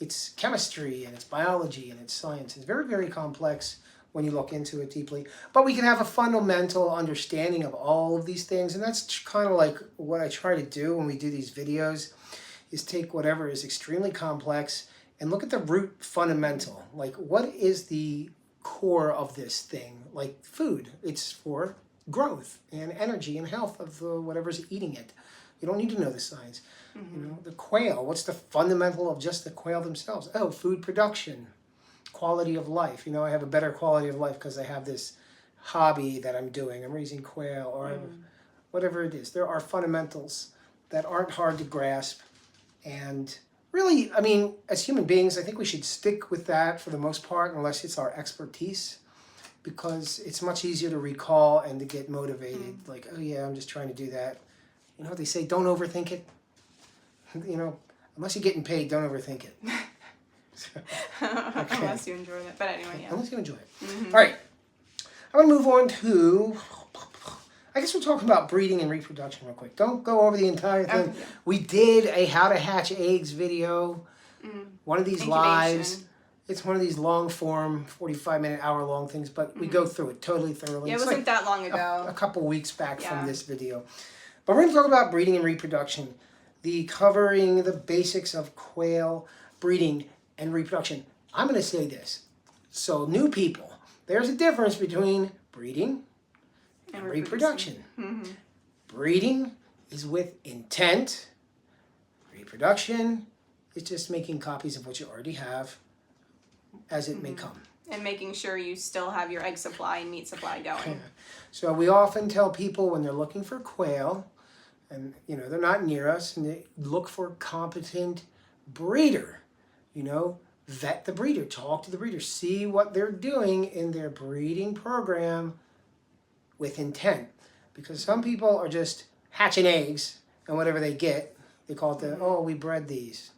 it's chemistry and it's biology and it's science. It's very, very complex when you look into it deeply. But we can have a fundamental understanding of all of these things. And that's kind of like what I try to do when we do these videos, is take whatever is extremely complex and look at the root fundamental. Like, what is the core of this thing? Like food, it's for growth and energy and health of whatever's eating it. You don't need to know the science. The quail, what's the fundamental of just the quail themselves? Oh, food production. Quality of life. I have a better quality of life because I have this hobby that I'm doing. I'm raising quail or whatever it is. There are fundamentals that aren't hard to grasp. And really, I mean, as human beings, I think we should stick with that for the most part, unless it's our expertise, because it's much easier to recall and to get motivated. Like, oh yeah, I'm just trying to do that. You know what they say, don't overthink it. Unless you're getting paid, don't overthink it. Okay. Unless you enjoy it. But anyway, yeah. Unless you enjoy it. All right. I'm going to move on to, I guess we're talking about breeding and reproduction real quick. Don't go over the entire thing. Yeah. We did a how to hatch eggs video. One of these Incubation. Lives. It's one of these long form, 45-minute, hour-long things, but we go through it totally thoroughly. Yeah, it wasn't that long ago. A couple weeks back from this video. But we're going to talk about breeding and reproduction. Covering the basics of quail breeding and reproduction. I'm going to say this. So new people, there's a difference between breeding and reproduction. Breeding is with intent. Reproduction is just making copies of what you already have as it may come. And making sure you still have your egg supply and meat supply going. So we often tell people when they're looking for quail, and they're not near us, and they look for a competent breeder. Vet the breeder, talk to the breeder, see what they're doing in their breeding program with intent. Because some people are just hatching eggs, and whatever they get, they call it we bred these.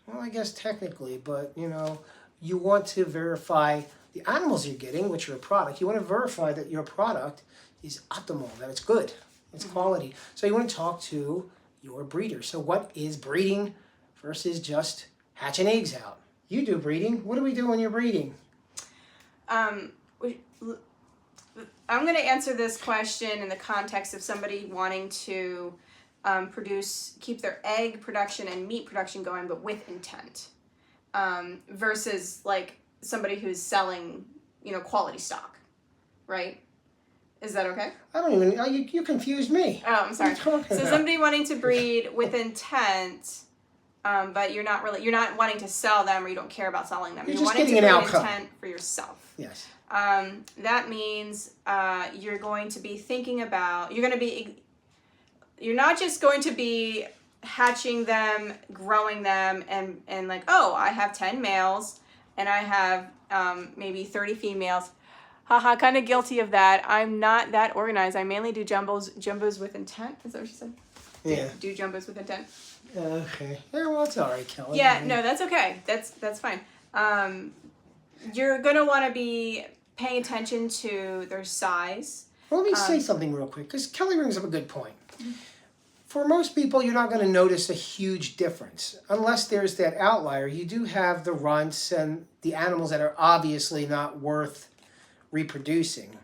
Well, I guess technically, but you want to verify the animals you're getting, which are a product. You want to verify that your product is optimal, that it's good, it's quality. So you want to talk to your breeder. So what is breeding versus just hatching eggs out? You do breeding. What do we do when you're breeding? I'm going to answer this question in the context of somebody wanting to keep their egg production and meat production going, but with intent, versus like somebody who's selling, quality stock, right? Is that okay? I don't even. You confused me. Oh, I'm sorry. What are you talking about? Somebody wanting to breed with intent. But you're not wanting to sell them, or you don't care about selling them. You're just wanting getting to an outcome. Intent for yourself. Yes. That means you're going to be thinking about. You're not just going to be hatching them, growing them, and like, oh, I have 10 males and I have maybe 30 females. Haha, kind of guilty of that. I'm not that organized. I mainly do jumbos with intent. Is that what she said? Yeah. Do jumbos with intent. Okay. Yeah, well, it's all right, Kelly. Yeah, no, that's okay. That's fine. You're going to want to be paying attention to their size. Well, let me say something real quick, because Kelly brings up a good point. For most people, you're not going to notice a huge difference. Unless there's that outlier. You do have the runts and the animals that are obviously not worth reproducing.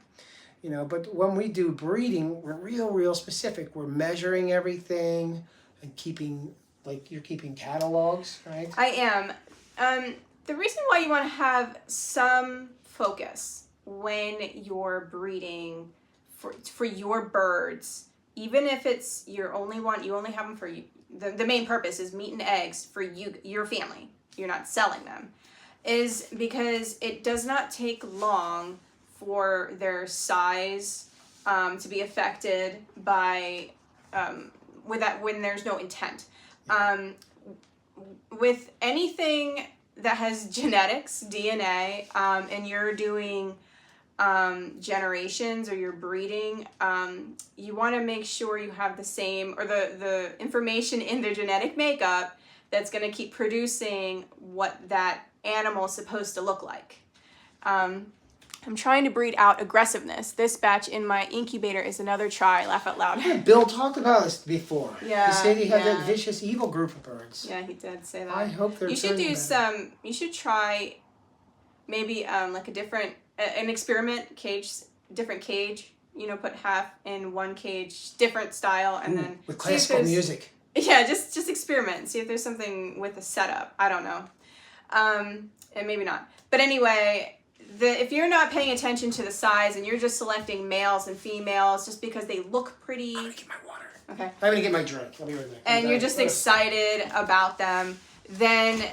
You know, but when we do breeding, we're real specific. We're measuring everything and keeping, like you're keeping catalogs, right? I am. The reason why you want to have some focus when you're breeding for your birds, even if it's you only have them for you. The main purpose is meat and eggs for your family. You're not selling them, is because it does not take long for their size to be affected by when there's no intent. With anything that has genetics, DNA, and you're doing generations or you're breeding, you want to make sure you have the same or the information in their genetic makeup that's going to keep producing what that animal is supposed to look like. I'm trying to breed out aggressiveness. This batch in my incubator is another try. Laugh out loud. Yeah, Bill talked about this before. Yeah, He said he had that vicious, evil group of birds. Yeah, he did say that. I hope they're. You should do some. You should try, maybe like an experiment cage, different cage. You know, put half in one cage, different style, and then with classical music. Yeah, just experiment. See if there's something with the setup. I don't know, and maybe not. But anyway. If you're not paying attention to the size and you're just selecting males and females just because they look pretty... I'm going to get my water. Okay. I'm going to get my drink. I'll be right back. And you're just excited about them, then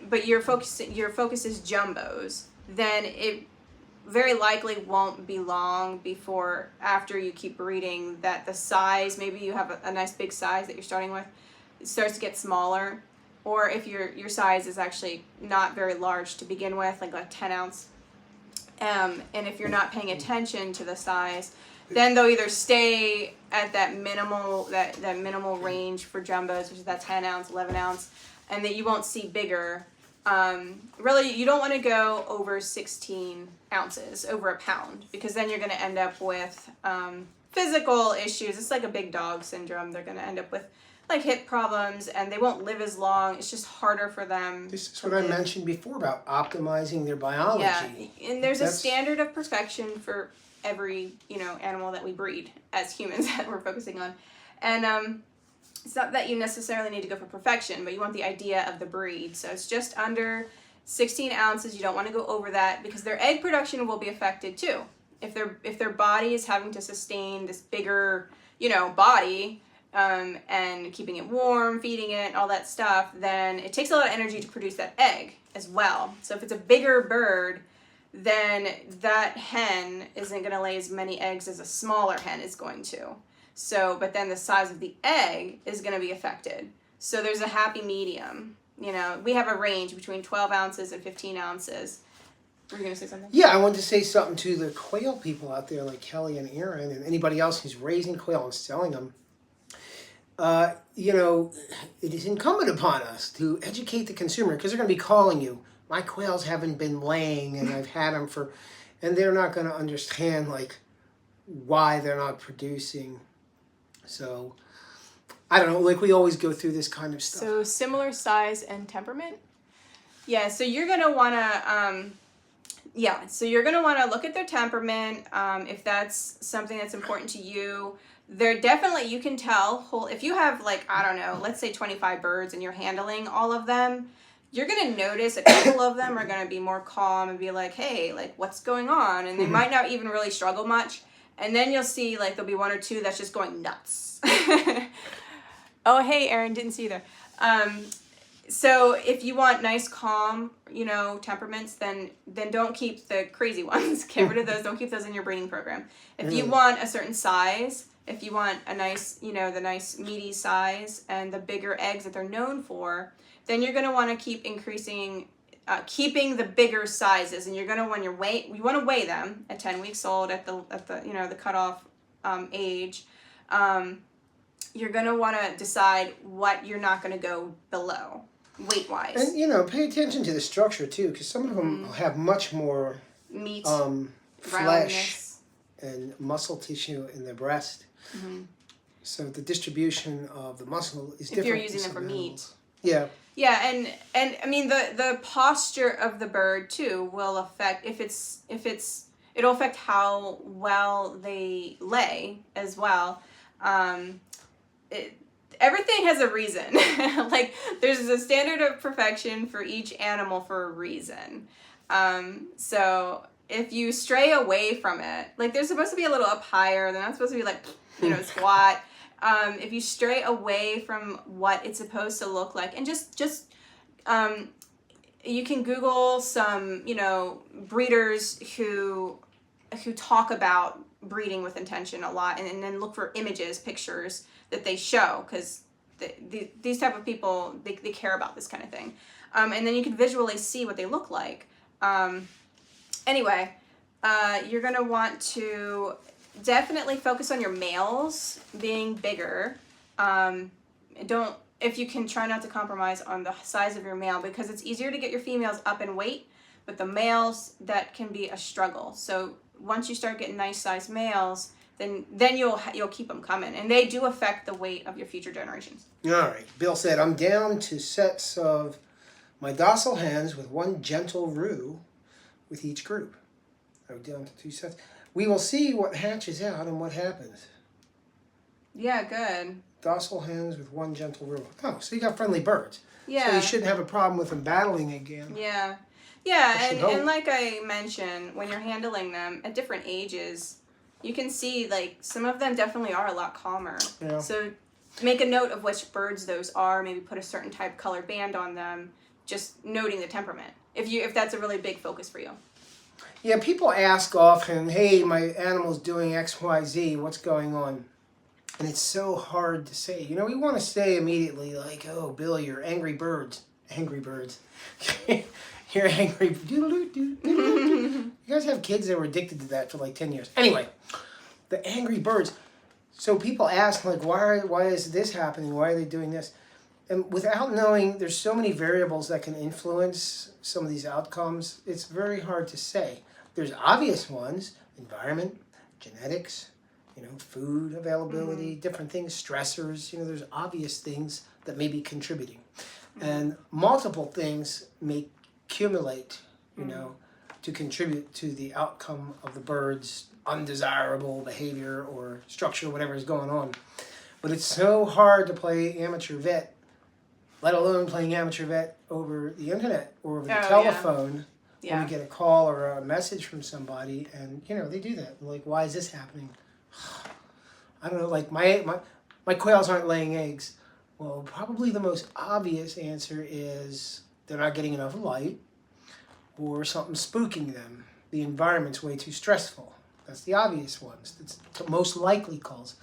but your focus is jumbos, then it very likely won't be long before, after you keep breeding, that the size, maybe you have a nice big size that you're starting with, it starts to get smaller. Or if your size is actually not very large to begin with, like 10 ounce, and if you're not paying attention to the size, then they'll either stay at that minimal range for jumbos, which is that 10 ounce, 11 ounce, and that you won't see bigger. Really, you don't want to go over 16 ounces, over a pound, because then you're going to end up with physical issues. It's like a big dog syndrome. They're going to end up with like hip problems, and they won't live as long. It's just harder for them. This is what I mentioned before about optimizing their biology. Yeah, and there's a standard of perfection for every animal that we breed as humans that we're focusing on, and it's not that you necessarily need to go for perfection, but you want the idea of the breed. So it's just under 16 ounces. You don't want to go over that because their egg production will be affected too. If their body is having to sustain this bigger body. And keeping it warm, feeding it, all that stuff, then it takes a lot of energy to produce that egg as well. So if it's a bigger bird, then that hen isn't going to lay as many eggs as a smaller hen is going to. So, but then the size of the egg is going to be affected. So there's a happy medium. We have a range between 12 ounces and 15 ounces. Were you going to say something? Yeah, I wanted to say something to the quail people out there like Kelly and Aaron and anybody else who's raising quail and selling them. It is incumbent upon us to educate the consumer because they're going to be calling you. My quails haven't been laying and I've had them and they're not going to understand why they're not producing. So, I don't know, we always go through this kind of stuff. So similar size and temperament? Yeah, so you're going to want to, look at their temperament, if that's something that's important to you. They're definitely, you can tell, if you have let's say 25 birds and you're handling all of them, you're going to notice a couple of them are going to be more calm and be like, hey, what's going on? And they might not even really struggle much. And then you'll see, there'll be one or two that's just going nuts. Oh, hey, Aaron, didn't see you there. So if you want nice, calm, temperaments, then don't keep the crazy ones. Get rid of those. Don't keep those in your breeding program. If you want a certain size, if you want a nice, the nice meaty size and the bigger eggs that they're known for, then you're going to want to keep increasing, keeping the bigger sizes, and you're going to you want to weigh them at 10 weeks old at the cutoff age. You're going to want to decide what you're not going to go below weight wise. And pay attention to the structure too, because some of them have much more meat, flesh and muscle tissue in their breast. Mm-hmm. So the distribution of the muscle is different. If you're using them for meat. Yeah. Yeah, and I mean the posture of the bird too will affect if it's It'll affect how well they lay as well. Everything has a reason. Like, there's a standard of perfection for each animal for a reason. So if you stray away from it, like, they're supposed to be a little up higher, they're not supposed to be like, squat. If you stray away from what it's supposed to look like, and just you can Google some, breeders who talk about breeding with intention a lot, and then look for images, pictures that they show, because these type of people, they care about this kind of thing. And then you can visually see what they look like. Anyway, you're going to want to definitely focus on your males being bigger. If you can, try not to compromise on the size of your male, because it's easier to get your females up in weight, but the males, that can be a struggle. So once you start getting nice sized males, then you'll keep them coming, and they do affect the weight of your future generations. All right. Bill said, I'm down to sets of my docile hens with one gentle roux with each group. I'm down to 2 sets. We will see what hatches out and what happens. Yeah, good. Docile hens with one gentle roux. Oh, so you got friendly birds. Yeah. So you shouldn't have a problem with them battling again. Yeah. Yeah, and like I mentioned, when you're handling them at different ages, you can see, like, some of them definitely are a lot calmer. Yeah. So make a note of which birds those are. Maybe put a certain type color band on them, just noting the temperament, if that's a really big focus for you. Yeah, people ask often, hey, my animal's doing X, Y, Z, what's going on? And it's so hard to say. We want to say immediately, like, oh, Bill, you're angry birds. Angry birds. You're angry. You guys have kids that were addicted to that for like 10 years. Anyway, the angry birds. So people ask, like, why is this happening? Why are they doing this? And without knowing, there's so many variables that can influence some of these outcomes. It's very hard to say. There's obvious ones: environment, genetics, food availability, different things, stressors. There's obvious things that may be contributing. And multiple things may accumulate, to contribute to the outcome of the bird's undesirable behavior or structure, whatever is going on. But it's so hard to play amateur vet, let alone playing amateur vet over the internet or over the telephone. Yeah. When you get a call or a message from somebody, and they do that. Like, why is this happening? I don't know. Like, my quails aren't laying eggs. Well, probably the most obvious answer is they're not getting enough light, or something's spooking them. The environment's way too stressful. That's the obvious ones. That's the most likely calls.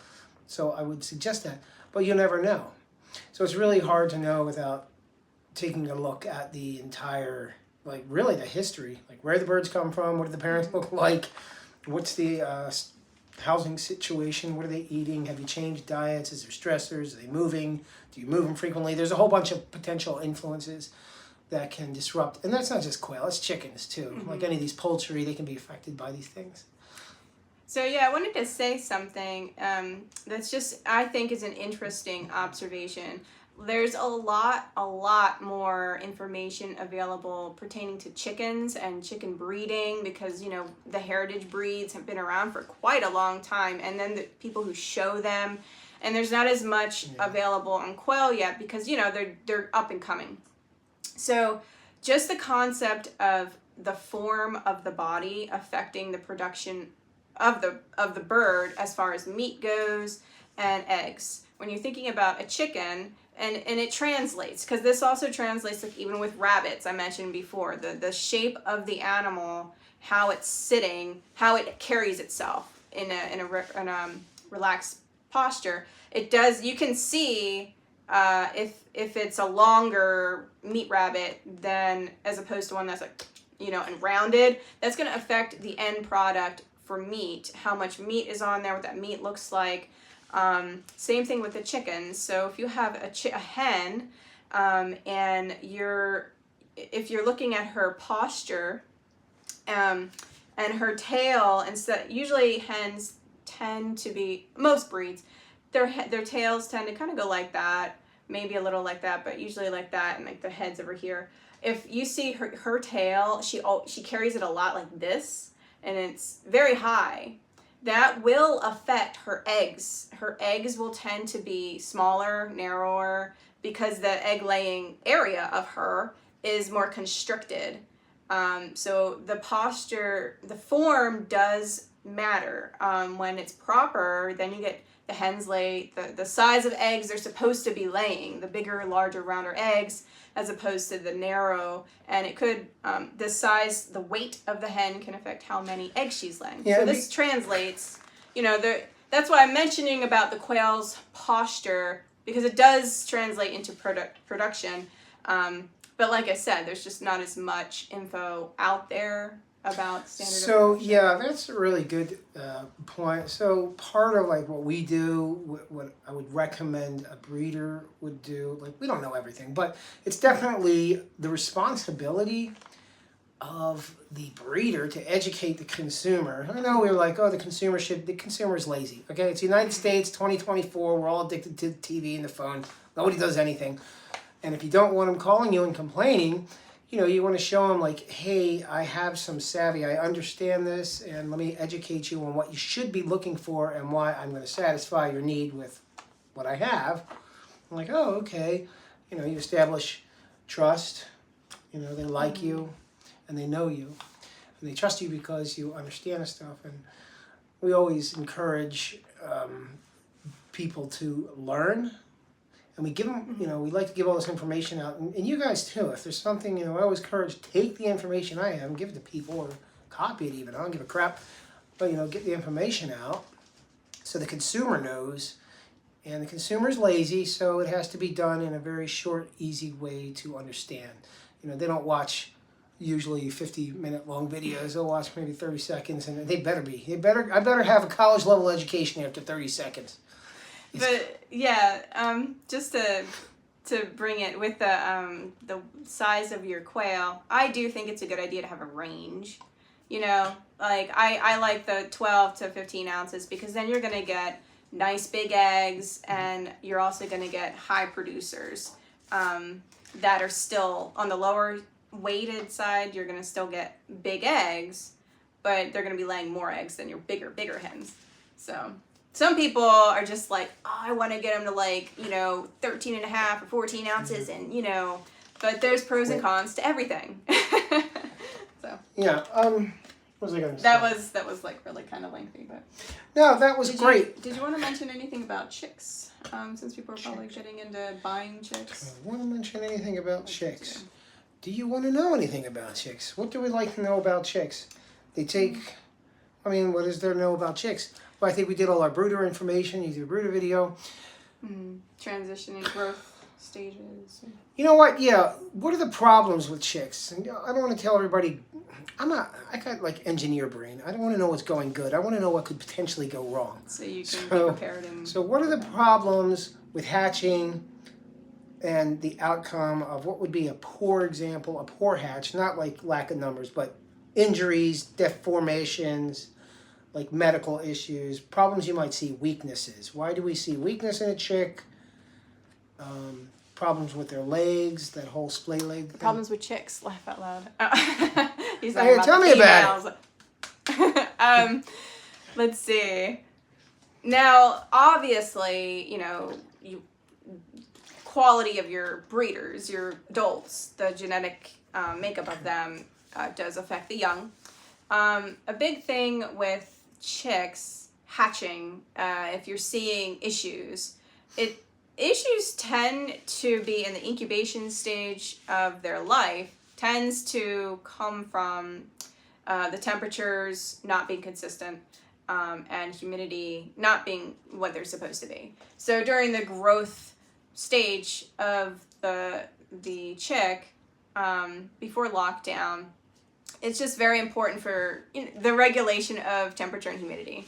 So I would suggest that, but you'll never know. So it's really hard to know without taking a look at the entire, like, really the history, like where the birds come from, what do the parents look like, what's the housing situation, what are they eating, have you changed diets, is there stressors, are they moving, do you move them frequently? There's a whole bunch of potential influences that can disrupt, and that's not just quail, it's chickens too. Like any of these poultry, they can be affected by these things. So yeah, I wanted to say something that's just, I think, is an interesting observation. There's a lot more information available pertaining to chickens and chicken breeding, because the heritage breeds have been around for quite a long time, and then the people who show them, and there's not as much available on quail yet, because they're up and coming. So just the concept of the form of the body affecting the production of the bird as far as meat goes and eggs. When you're thinking about a chicken, and it translates, because this also translates, like, even with rabbits, I mentioned before, the shape of the animal, how it's sitting, how it carries itself in a relaxed posture. It does, you can see if it's a longer meat rabbit than, as opposed to one that's like, and rounded, that's going to affect the end product for meat, how much meat is on there, what that meat looks like. Same thing with the chickens. So if you have a hen, and if you're looking at her posture, and her tail, usually hens tend to be, most breeds, their tails tend to kind of go like that, maybe a little like that, but usually like that, and like the head's over here. If you see her tail, she carries it a lot like this, and it's very high, that will affect her eggs. Her eggs will tend to be smaller, narrower, because the egg laying area of her is more constricted. So the posture, the form does matter. When it's proper, then you get the hens lay the size of eggs they're supposed to be laying, the bigger, larger, rounder eggs, as opposed to the narrow. And it could, the size, the weight of the hen can affect how many eggs she's laying. Yeah, so this translates, that's why I'm mentioning about the quail's posture, because it does translate into production. But like I said, there's just not as much info out there about standard. So yeah, that's a really good point. So part of like what we do, what I would recommend a breeder would do, like we don't know everything, but it's definitely the responsibility of the breeder to educate the consumer. I know we're like, oh, the consumer is lazy. Okay, it's the United States, 2024. We're all addicted to TV and the phone. Nobody does anything. And if you don't want them calling you and complaining, you want to show them like, hey, I have some savvy. I understand this, and let me educate you on what you should be looking for and why I'm going to satisfy your need with what I have. I'm like, oh, okay. You establish trust. They like you, and they know you, and they trust you because you understand the stuff. And we always encourage people to learn. And we give them, we like to give all this information out. And you guys too, if there's something, I always encourage, take the information I have and give it to people, or copy it even. I don't give a crap. But, get the information out so the consumer knows. And the consumer's lazy, so it has to be done in a very short, easy way to understand. They don't watch usually 50-minute long videos. They'll watch maybe 30 seconds, and I better have a college level education after 30 seconds. But yeah, just to bring it with the size of your quail, I do think it's a good idea to have a range. Like I like the 12 to 15 ounces, because then you're gonna get nice big eggs, and you're also gonna get high producers that are still on the lower weighted side. You're gonna still get big eggs, but they're gonna be laying more eggs than your bigger hens. So. Some people are just like, oh, I want to get them to 13 and a half or 14 ounces, and but there's pros and cons to everything. So yeah, what was I going to say? That was like really kind of lengthy, but no, that was great. Did you want to mention anything about chicks? Since people are probably getting into buying chicks. I want to mention anything about chicks. Do you want to know anything about chicks? What do we like to know about chicks? What is there to know about chicks? Well, I think we did all our brooder information. You did a brooder video. Transitioning growth stages. You know what? Yeah. What are the problems with chicks? And I don't want to tell everybody. I got like engineer brain. I don't want to know what's going good. I want to know what could potentially go wrong. So you can be prepared. So what are the problems with hatching and the outcome of what would be a poor example, a poor hatch? Not like lack of numbers, but injuries, deformations, like medical issues, problems you might see, weaknesses. Why do we see weakness in a chick? Problems with their legs, that whole splay leg thing. Problems with chicks, laugh out loud. He's hey, tell me about it. Let's see. Now, obviously, quality of your breeders, your adults, the genetic makeup of them does affect the young. A big thing with chicks hatching, if you're seeing issues, issues tend to be in the incubation stage of their life, tends to come from the temperatures not being consistent, and humidity not being what they're supposed to be. So during the growth stage of the chick, before lockdown, it's just very important for the regulation of temperature and humidity.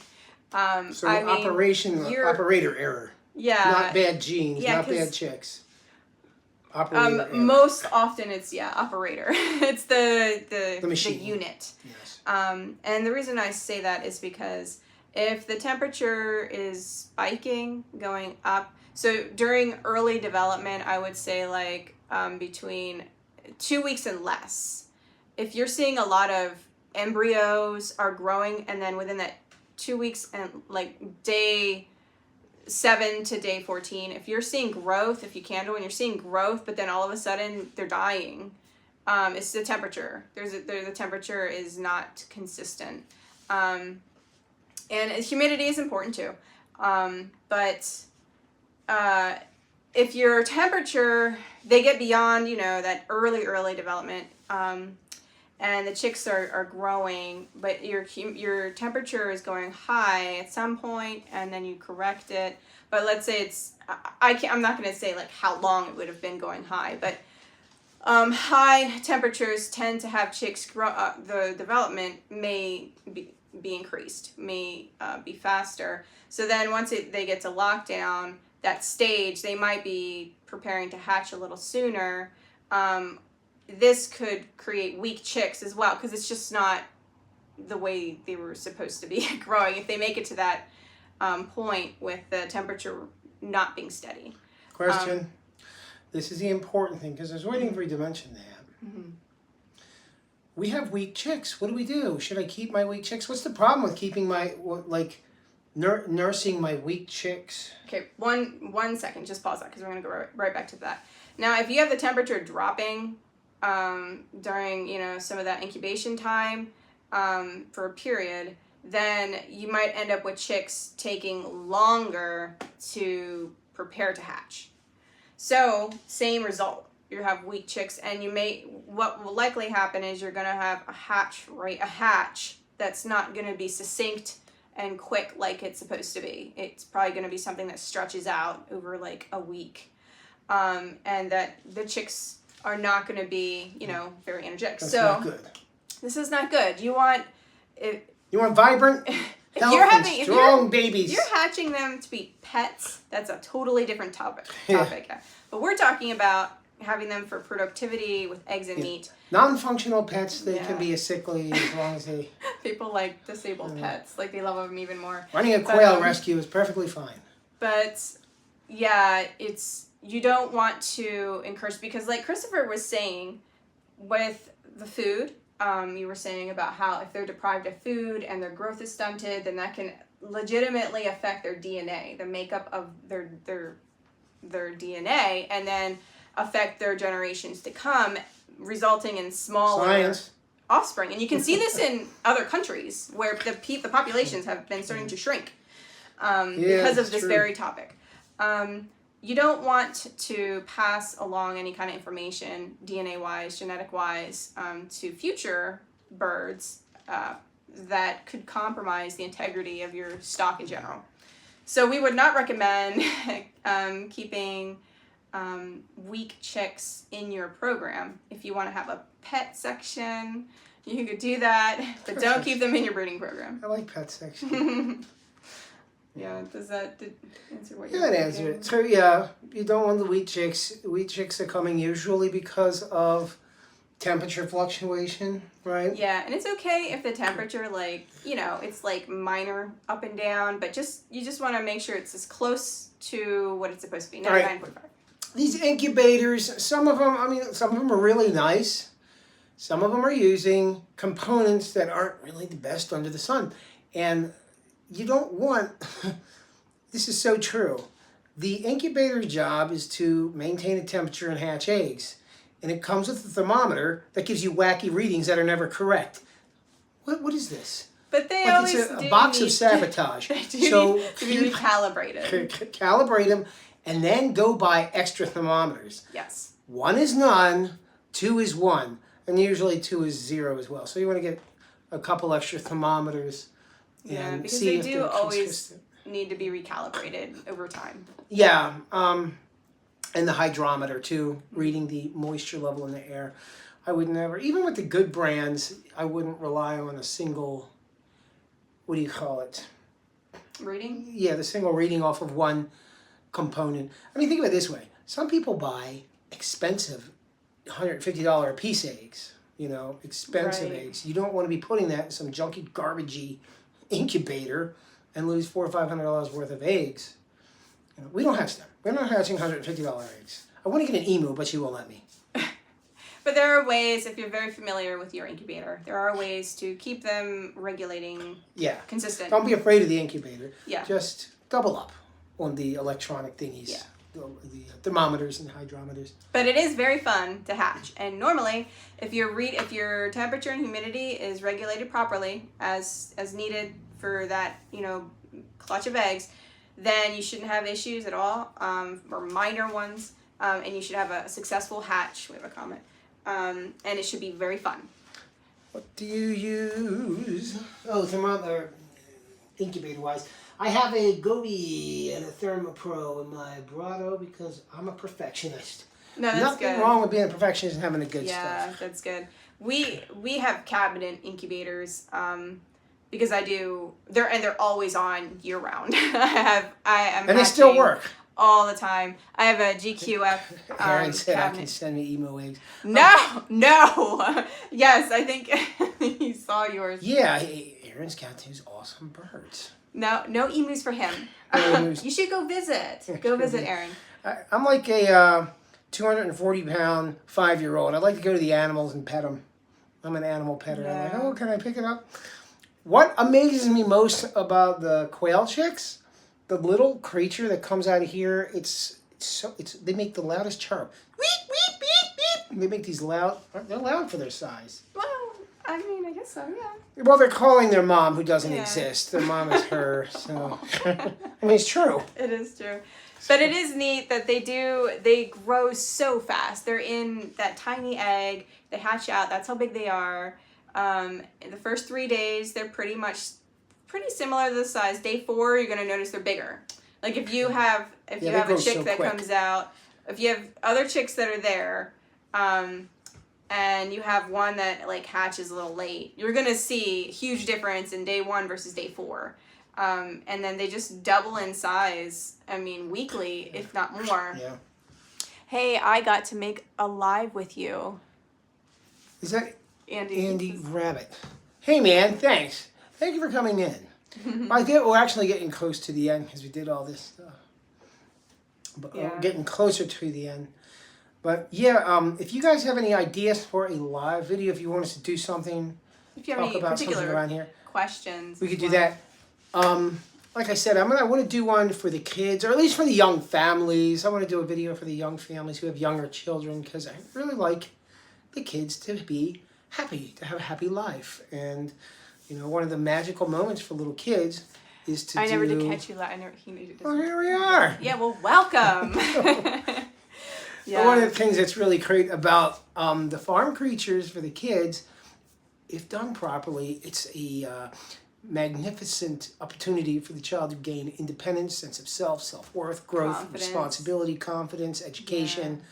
Operator error. Yeah. Not bad genes, not bad chicks. Operator error. Most often it's operator. It's the machine. The unit. Yes. And the reason I say that is because if the temperature is spiking, going up, so during early development, I would say between 2 weeks and less. If you're seeing a lot of embryos are growing, and then within that 2 weeks and like day 7 to day 14, if you're seeing growth, if you candle and you're seeing growth, but then all of a sudden they're dying, it's the temperature. The temperature is not consistent. And humidity is important too. But if your temperature, they get beyond, that early development, and the chicks are growing, but your temperature is going high at some point, and then you correct it. But let's say I'm not going to say like how long it would have been going high, but high temperatures tend to have chicks grow. The development may be increased, may be faster. So then once they get to lockdown, that stage, they might be preparing to hatch a little sooner. This could create weak chicks as well, because it's just not the way they were supposed to be growing if they make it to that point with the temperature not being steady. Question. This is the important thing, because I was waiting for you to mention that. Mm-hmm. We have weak chicks. What do we do? Should I keep my weak chicks? What's the problem with keeping nursing my weak chicks? Okay, one second. Just pause that, because we're going to go right back to that. Now, if you have the temperature dropping during, some of that incubation time for a period, then you might end up with chicks taking longer to prepare to hatch. So, same result. You have weak chicks, and what will likely happen is you're going to have a hatch that's not going to be succinct and quick like it's supposed to be. It's probably going to be something that stretches out over like a week, and that the chicks are not going to be, very energetic. That's so not good. This is not good. You want vibrant, healthy, strong babies. If you're hatching them to be pets, that's a totally different topic. Yeah. But we're talking about having them for productivity with eggs and meat. Non-functional pets, they can be a sickly as long as they... People like disabled pets. Like, they love them even more. Running a quail rescue is perfectly fine. But, yeah, you don't want to encourage... Because, like Christopher was saying, with the food, you were saying about how if they're deprived of food and their growth is stunted, then that can legitimately affect their DNA, the makeup of their DNA, and then affect their generations to come, resulting in smaller offspring. And you can see this in other countries where the populations have been starting to shrink because of this very topic. You don't want to pass along any kind of information, DNA-wise, genetic-wise, to future birds that could compromise the integrity of your stock in general. So we would not recommend keeping weak chicks in your program. If you want to have a pet section, you could do that, but don't keep them in your breeding program. I like pet section. Yeah, does that answer what you're thinking? Yeah, it answered it. So, yeah, you don't want the weak chicks. Weak chicks are coming usually because of temperature fluctuation, right? Yeah, and it's okay if the temperature, it's like minor up and down, but you just want to make sure it's as close to what it's supposed to be, 99.5. These incubators, some of them are really nice. Some of them are using components that aren't really the best under the sun. And you don't want, this is so true. The incubator's job is to maintain a temperature and hatch eggs. And it comes with a thermometer that gives you wacky readings that are never correct. What is this? But they always it's a box of sabotage. They do need to be recalibrated. Calibrate them, and then go buy extra thermometers. Yes. 1 is none, 2 is 1, and usually 2 is 0 as well. So you want to get a couple extra thermometers. Yeah, because they do always need to be recalibrated over time. Yeah, and the hydrometer too, reading the moisture level in the air. I would never, even with the good brands, I wouldn't rely on a single, what do you call it? Reading? Yeah, the single reading off of one component. I mean, think of it this way. Some people buy expensive $150 a piece eggs, expensive eggs. You don't want to be putting that in some junky, garbagey incubator and lose $400 or $500 worth of eggs. We don't hatch them. We're not hatching $150 eggs. I want to get an emu, but she won't let me. But there are ways, if you're very familiar with your incubator, there are ways to keep them regulating consistent. Don't be afraid of the incubator. Yeah. Just double up on the electronic thingies. Yeah. The thermometers and hydrometers. But it is very fun to hatch. And normally, if your temperature and humidity is regulated properly as needed for that, clutch of eggs, then you shouldn't have issues at all, or minor ones, and you should have a successful hatch. We have a comment. And it should be very fun. What do you use? Oh, thermometer, incubator-wise. I have a Gobi and a ThermoPro in my Brado because I'm a perfectionist. No, that's Nothing good. wrong with being a perfectionist and having the good stuff. Yeah, that's good. We have cabinet incubators because they're always on year round. And they still work all the time. I have a GQF Aaron said cabinet. I can send me emo eggs. No. Yes, I think he saw yours. Yeah, Aaron's got these awesome birds. No emus for him. No emus. You should go visit. Go visit Aaron. I'm like a 240-pound 5-year-old. I like to go to the animals and pet them. I'm an animal petter. Yeah. I'm like, oh, can I pick it up? What amazes me most about the quail chicks, the little creature that comes out of here, they make the loudest chirp. Weep, weep, beep, beep. They make these they're loud for their size. Well, I mean, I guess so, yeah. Well, they're calling their mom, who doesn't Yeah. exist. Their mom is her, so. I mean, it's true. It is true. But it is neat that they grow so fast. They're in that tiny egg. They hatch out. That's how big they are. In the first 3 days, they're pretty similar to the size. Day 4, you're going to notice they're bigger. Like if you have a chick that comes out, if you have other chicks that are there, and you have one that like hatches a little late, you're going to see a huge difference in day 1 versus day 4. And then they just double in size, weekly, if not more. Yeah. Hey, I got to make a live with you. Is that Andy Rabbit? Hey, man, thanks. Thank you for coming in. We're actually getting close to the end because we did all this stuff. But we're getting closer to the end. But yeah, if you guys have any ideas for a live video, if you want us to do something, if you have any particular around here, questions, we could do that. Like I said, I want to do one for the kids, or at least for the young families. I want to do a video for the young families who have younger children, because I really like the kids to be happy, to have a happy life. And, one of the magical moments for little kids is to never did catch you live. Oh, here we are. Yeah, well, welcome. But one of the things that's really great about the farm creatures for the kids, if done properly, it's a magnificent opportunity for the child to gain independence, sense of self, self-worth, growth, confidence, responsibility, confidence, education. Yeah.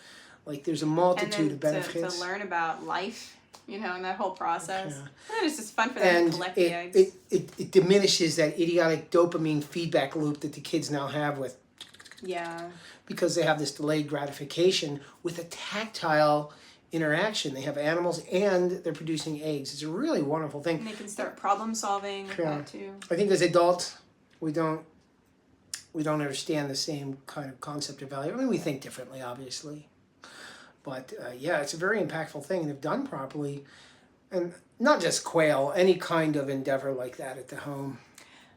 Like there's a multitude of benefits. To learn about life, in that whole process. Yeah. And it's just fun for them to collect the eggs. It diminishes that idiotic dopamine feedback loop that the kids now have with. Yeah. Because they have this delayed gratification with a tactile interaction. They have animals and they're producing eggs. It's a really wonderful thing. And they can start problem solving with that too. I think as adults, we don't understand the same kind of concept of value. We think differently, obviously. But it's a very impactful thing, and if done properly, and not just quail, any kind of endeavor like that at the home.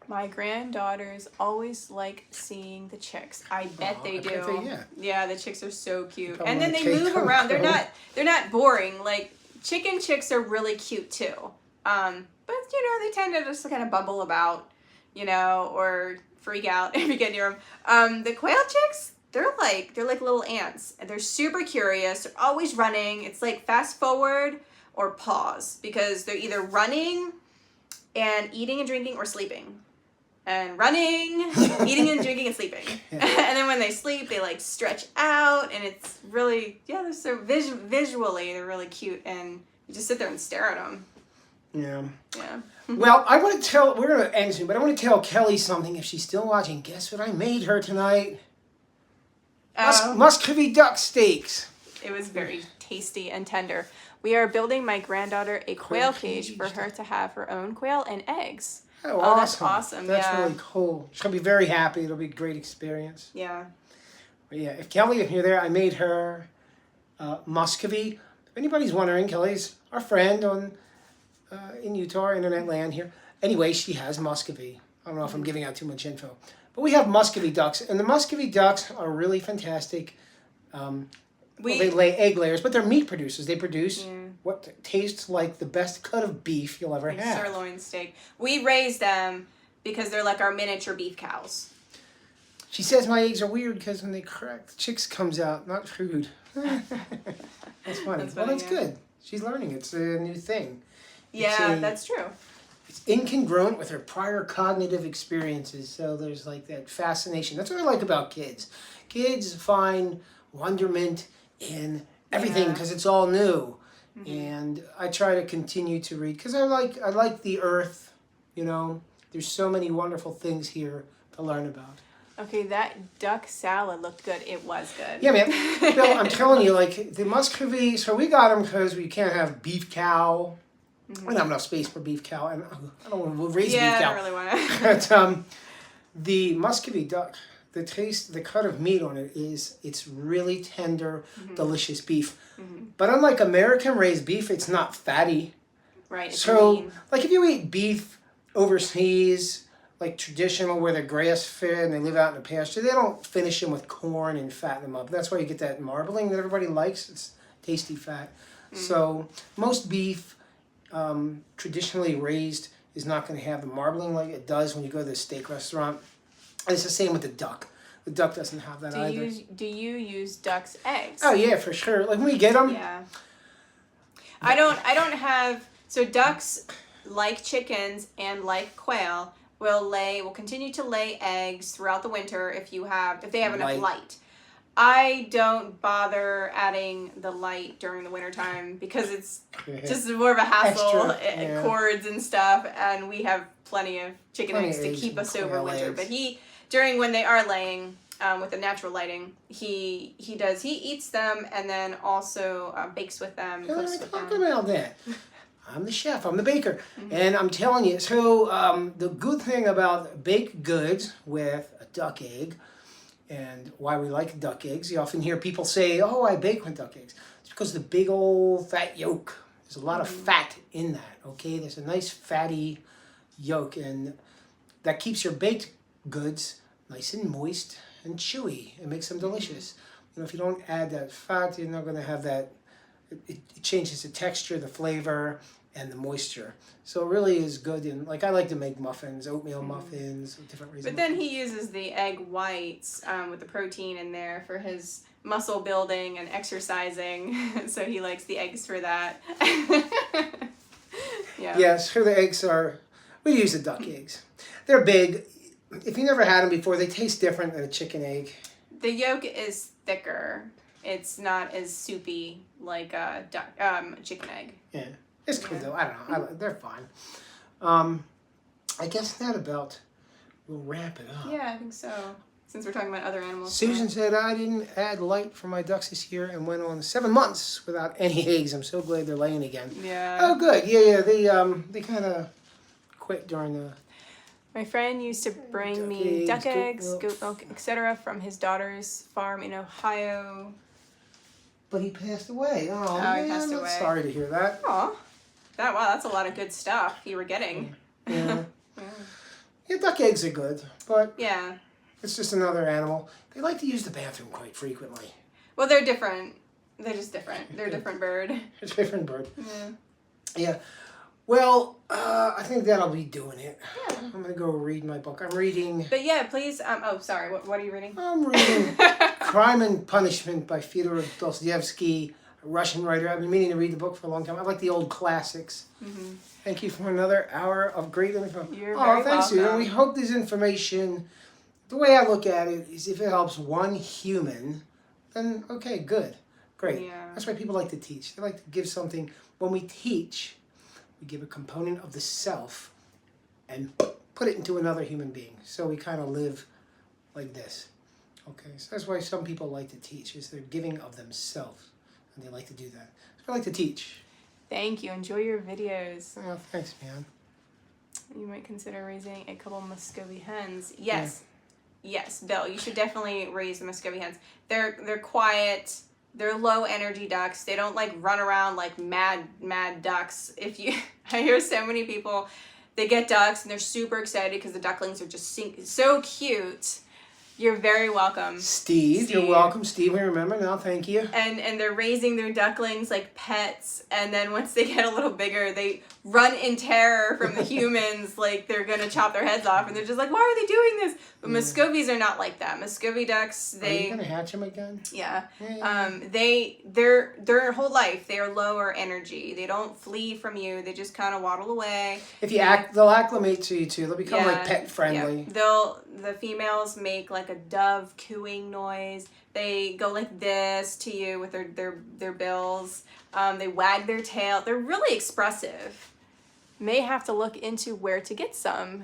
My granddaughters always like seeing the chicks. I bet they do. Yeah, the chicks are so cute. And then they move around. They're not boring. Like chicken chicks are really cute too. But they tend to just kind of bubble about, or freak out if you get near them. The quail chicks, they're like little ants. They're super curious. They're always running. It's like fast forward or pause, because they're either running and eating and drinking or sleeping. And running, eating and drinking and sleeping. Yeah. And then when they sleep, they like stretch out, and it's really, they're so visually, they're really cute, and you just sit there and stare at them. Yeah. Yeah. Well, we're going to end soon, but I want to tell Kelly something if she's still watching. Guess what I made her tonight? Muscovy duck steaks. It was very tasty and tender. We are building my granddaughter a quail cage for her to have her own quail and eggs. Oh, awesome. That's awesome. That's really cool. She's going to be very happy. It'll be a great experience. Yeah. But yeah, if Kelly, if you're there, I made her Muscovy. If anybody's wondering, Kelly's our friend on in Utah, internet land here. Anyway, she has Muscovy. I don't know if I'm giving out too much info. But we have Muscovy ducks, and the Muscovy ducks are really fantastic. Well, they lay egg layers, but they're meat producers. They produce what tastes like the best cut of beef you'll ever have. Sirloin steak. We raise them because they're like our miniature beef cows. She says my eggs are weird because when they crack, the chicks comes out, not food. That's funny. Well, that's good. She's learning. It's a new thing. Yeah, that's true. It's incongruent with her prior cognitive experiences, so there's like that fascination. That's what I like about kids. Kids find wonderment in everything because it's all new. And I try to continue to read because I like the earth. You know, there's so many wonderful things here to learn about. Okay, that duck salad looked good. It was good. Yeah, man. Bill, I'm telling you, like the Muscovy. So we got them because we can't have beef cow. I don't have enough space for beef cow, and I don't want to raise beef cow. Yeah, I don't really want to. But the Muscovy duck, the taste, the cut of meat on it it's really tender, delicious beef. But unlike American raised beef, it's not fatty. Right. It's So, lean. like if you eat beef overseas, like traditional where they're grass fed and they live out in the pasture, they don't finish them with corn and fatten them up. That's why you get that marbling that everybody likes. It's tasty fat. So most beef traditionally raised is not going to have the marbling like it does when you go to the steak restaurant. And it's the same with the duck. The duck doesn't have that either. Do you use duck's eggs? Oh yeah, for sure. Like when we get them. Yeah. I don't have, so ducks, like chickens and like quail, will continue to lay eggs throughout the winter if they have enough light. I don't bother adding the light during the wintertime because it's just more of a hassle, cords and stuff, and we have plenty of chicken eggs to keep us over winter. But when they are laying, with the natural lighting, he eats them and then also bakes with them, cooks with them. Talk about that. I'm the chef, I'm the baker, and I'm telling you, so the good thing about baked goods with a duck egg, and why we like duck eggs, you often hear people say, oh, I bake with duck eggs. It's because the big old fat yolk, there's a lot of fat in that, okay? There's a nice fatty yolk, and that keeps your baked goods nice and moist and chewy. It makes them delicious. You know, if you don't add that fat, you're not going to have that. It changes the texture, the flavor, and the moisture. So it really is good. And like I like to make muffins, oatmeal muffins, different reasons. But then he uses the egg whites with the protein in there for his muscle building and exercising. So he likes the eggs for that. Yeah. Yes, for the eggs we use the duck eggs. They're big. If you never had them before, they taste different than a chicken egg. The yolk is thicker. It's not as soupy like a chicken egg. Yeah, it's good though. I don't know. They're fine. I guess that about will wrap it up. Yeah, I think so. Since we're talking about other animals. Susan said I didn't add light for my ducks this year and went on 7 months without any eggs. I'm so glad they're laying again. Yeah. Oh, good. Yeah. They kind of quit during the. My friend used to bring me duck eggs, goat milk, etc. from his daughter's farm in Ohio. But he passed away. Oh man, he passed away. I'm sorry to hear that. Aw. That's a lot of good stuff you were getting. Yeah. Yeah, duck eggs are good, but yeah, it's just another animal. They like to use the bathroom quite frequently. Well, they're different. They're just different. They're a different bird. It's a different bird. Yeah. Yeah. Well, I think that'll be doing it. Yeah. I'm going to go read my book. I'm reading... But yeah, please... oh, sorry. What are you reading? I'm reading Crime and Punishment by Fyodor Dostoevsky, a Russian writer. I've been meaning to read the book for a long time. I like the old classics. Mm-hmm. Thank you for another hour of great info. You're very thanks, welcome. Susan. We hope this information... The way I look at it is if it helps one human, then okay, good. Great. Yeah. That's why people like to teach. They like to give something... When we teach... We give a component of the self and put it into another human being. So we kind of live like this. Okay, so that's why some people like to teach, is they're giving of themselves. And they like to do that. So I like to teach. Thank you. Enjoy your videos. Oh, thanks, man. You might consider raising a couple Muscovy hens. Yes. Yeah. Yes, Bill, you should definitely raise the Muscovy hens. They're quiet. They're low energy ducks. They don't like run around like mad ducks. I hear so many people, they get ducks and they're super excited because the ducklings are just so cute. You're very welcome. Steve, you're welcome. Steve, we remember now. Thank you. And they're raising their ducklings like pets. And then once they get a little bigger, they run in terror from the humans like they're going to chop their heads off. And they're just like, why are they doing this? But Muscovies are not like that. Muscovy ducks, Are you going to hatch them again? Yeah. Yeah. Their whole life, they are lower energy. They don't flee from you. They just kind of waddle away. If they'll acclimate to you too. They'll become like pet friendly. Yeah. The females make like a dove cooing noise. They go like this to you with their bills. They wag their tail. They're really expressive. May have to look into where to get some.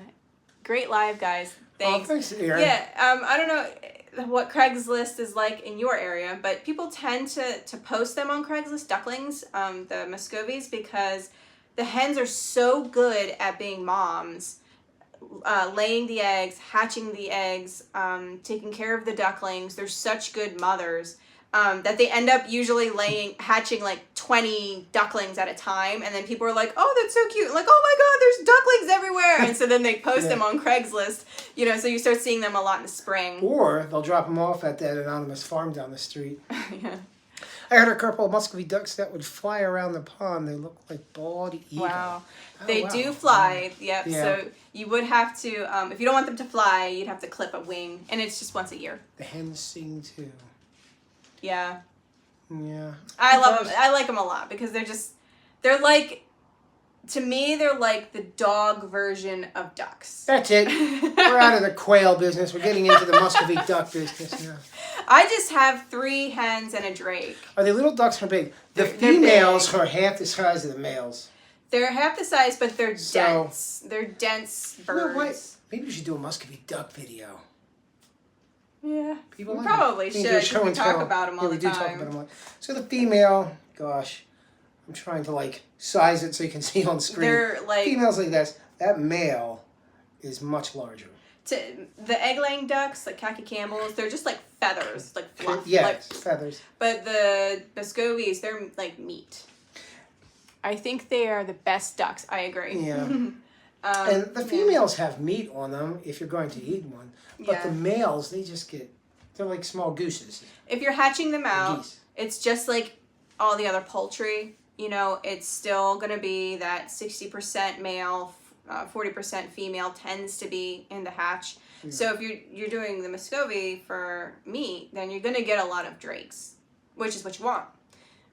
Great live, guys. Thanks. Oh, thanks, Erin. Yeah. I don't know what Craigslist is like in your area, but people tend to post them on Craigslist, ducklings, the Muscovies, because the hens are so good at being moms. Laying the eggs, hatching the eggs, taking care of the ducklings. They're such good mothers that they end up usually hatching like 20 ducklings at a time. And then people are like, oh, that's so cute. Like, oh my God, there's ducklings everywhere. And so then they post them on Craigslist, so you start seeing them a lot in the spring. Or they'll drop them off at that anonymous farm down the street. Yeah. I heard a couple of Muscovy ducks that would fly around the pond. They look like bald eagle. Wow. Oh, They wow. do fly. Yep. Yeah. So you would have to, if you don't want them to fly, you'd have to clip a wing. And it's just once a year. The hens sing too. Yeah. Yeah. I love them. I like them a lot because they're like, to me, they're like the dog version of ducks. That's it. We're out of the quail business. We're getting into the Muscovy duck business now. I just have 3 hens and a drake. Are they little ducks or big? The They're females big. are half the size of the males. They're half the size, but they're So- dense. They're dense You know what? birds. Maybe we should do a Muscovy duck video. Yeah. People We like probably it. should, do a 'cause show we and talk tell. about 'em all we the do talk time. about them a lot. So the female, gosh, I'm trying to like size it so you can see on screen. They're like Females like this. That male is much larger. the egg-laying ducks, like khaki Campbells. They're just like feathers, like fluff. Yeah, Like, feathers. but the Muscovies, they're like meat. I think they are the best ducks. I agree. Yeah. And the females have meat on them if you're going to eat one. But the males, they're like small gooses. If you're hatching them out, Geese. it's just like all the other poultry. It's still going to be that 60% male, 40% female tends to be in the hatch. Yeah. So if you're doing the Muscovy for meat, then you're going to get a lot of drakes, which is what you want.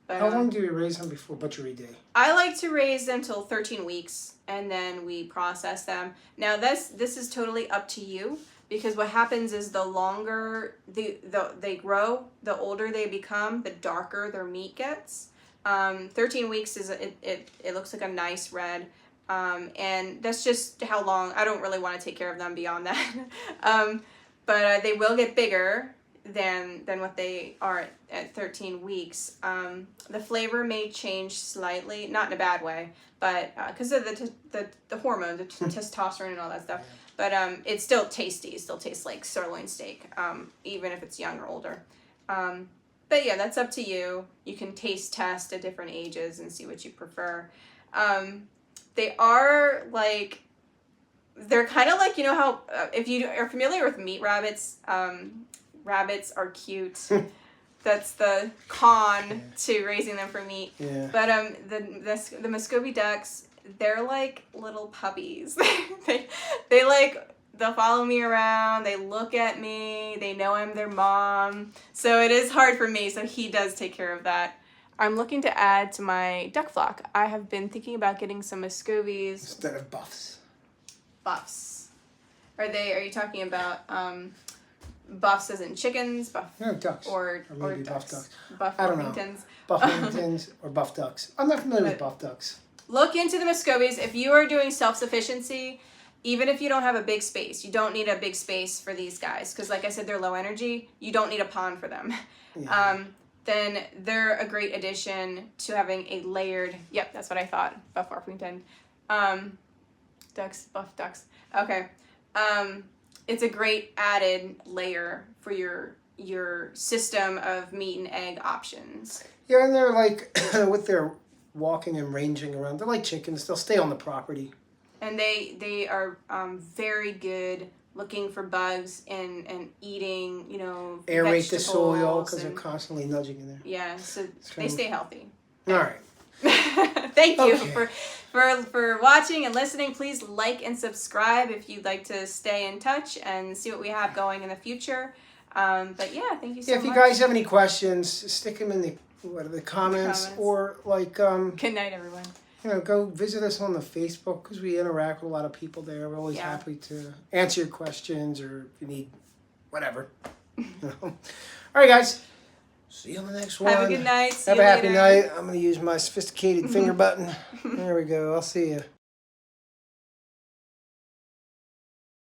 But, how long do you raise them before butchery day? I like to raise them till 13 weeks, and then we process them. Now, this is totally up to you, because what happens is the longer they grow, the older they become, the darker their meat gets. 13 weeks it looks like a nice red, and that's just how long. I don't really want to take care of them beyond that, but they will get bigger than what they are at 13 weeks. The flavor may change slightly, not in a bad way, but because of the hormone, the testosterone and all that stuff. But it's still tasty. It still tastes like sirloin steak, even if it's young or older. But yeah, that's up to you. You can taste test at different ages and see what you prefer. They are like, they're kind of like, how if you are familiar with meat rabbits, rabbits are cute. That's the con to raising them for meat. Yeah. But the Muscovy ducks, they're like little puppies. They'll follow me around. They look at me. They know I'm their mom. So it is hard for me. So he does take care of that. I'm looking to add to my duck flock. I have been thinking about getting some Muscovies instead of buffs. Buffs. Are you talking about buffs as in chickens? No, ducks. Or maybe ducks. buff ducks. Buff I don't Orpingtons. know. Buff Orpingtons or buff ducks. I'm not familiar with buff ducks. Look into the Muscovies. If you are doing self-sufficiency, even if you don't have a big space, you don't need a big space for these guys. Because like I said, they're low energy. You don't need a pond for them. Yeah. Then they're a great addition to having a layered, yep, that's what I thought, buff Orpington. Ducks, buff ducks. Okay. It's a great added layer for your your system of meat and egg options. Yeah, and they're like, with their walking and ranging around, they're like chickens. They'll stay on the property. And they are very good looking for bugs and eating, Aerate the soil vegetables because they're constantly nudging in there. Yeah, so they stay healthy. All right. Thank you for watching and listening. Please like and subscribe if you'd like to stay in touch and see what we have going in the future. But yeah, thank you so much. Yeah, if you guys have any questions, stick them in the comments. Or like Good night, everyone. Go visit us on the Facebook because we interact with a lot of people there. We're always happy to answer your questions or if you need whatever. All right, guys. See you on the next one. Have a good night. Have a happy night. I'm going to use my sophisticated finger button. There we go. I'll see you.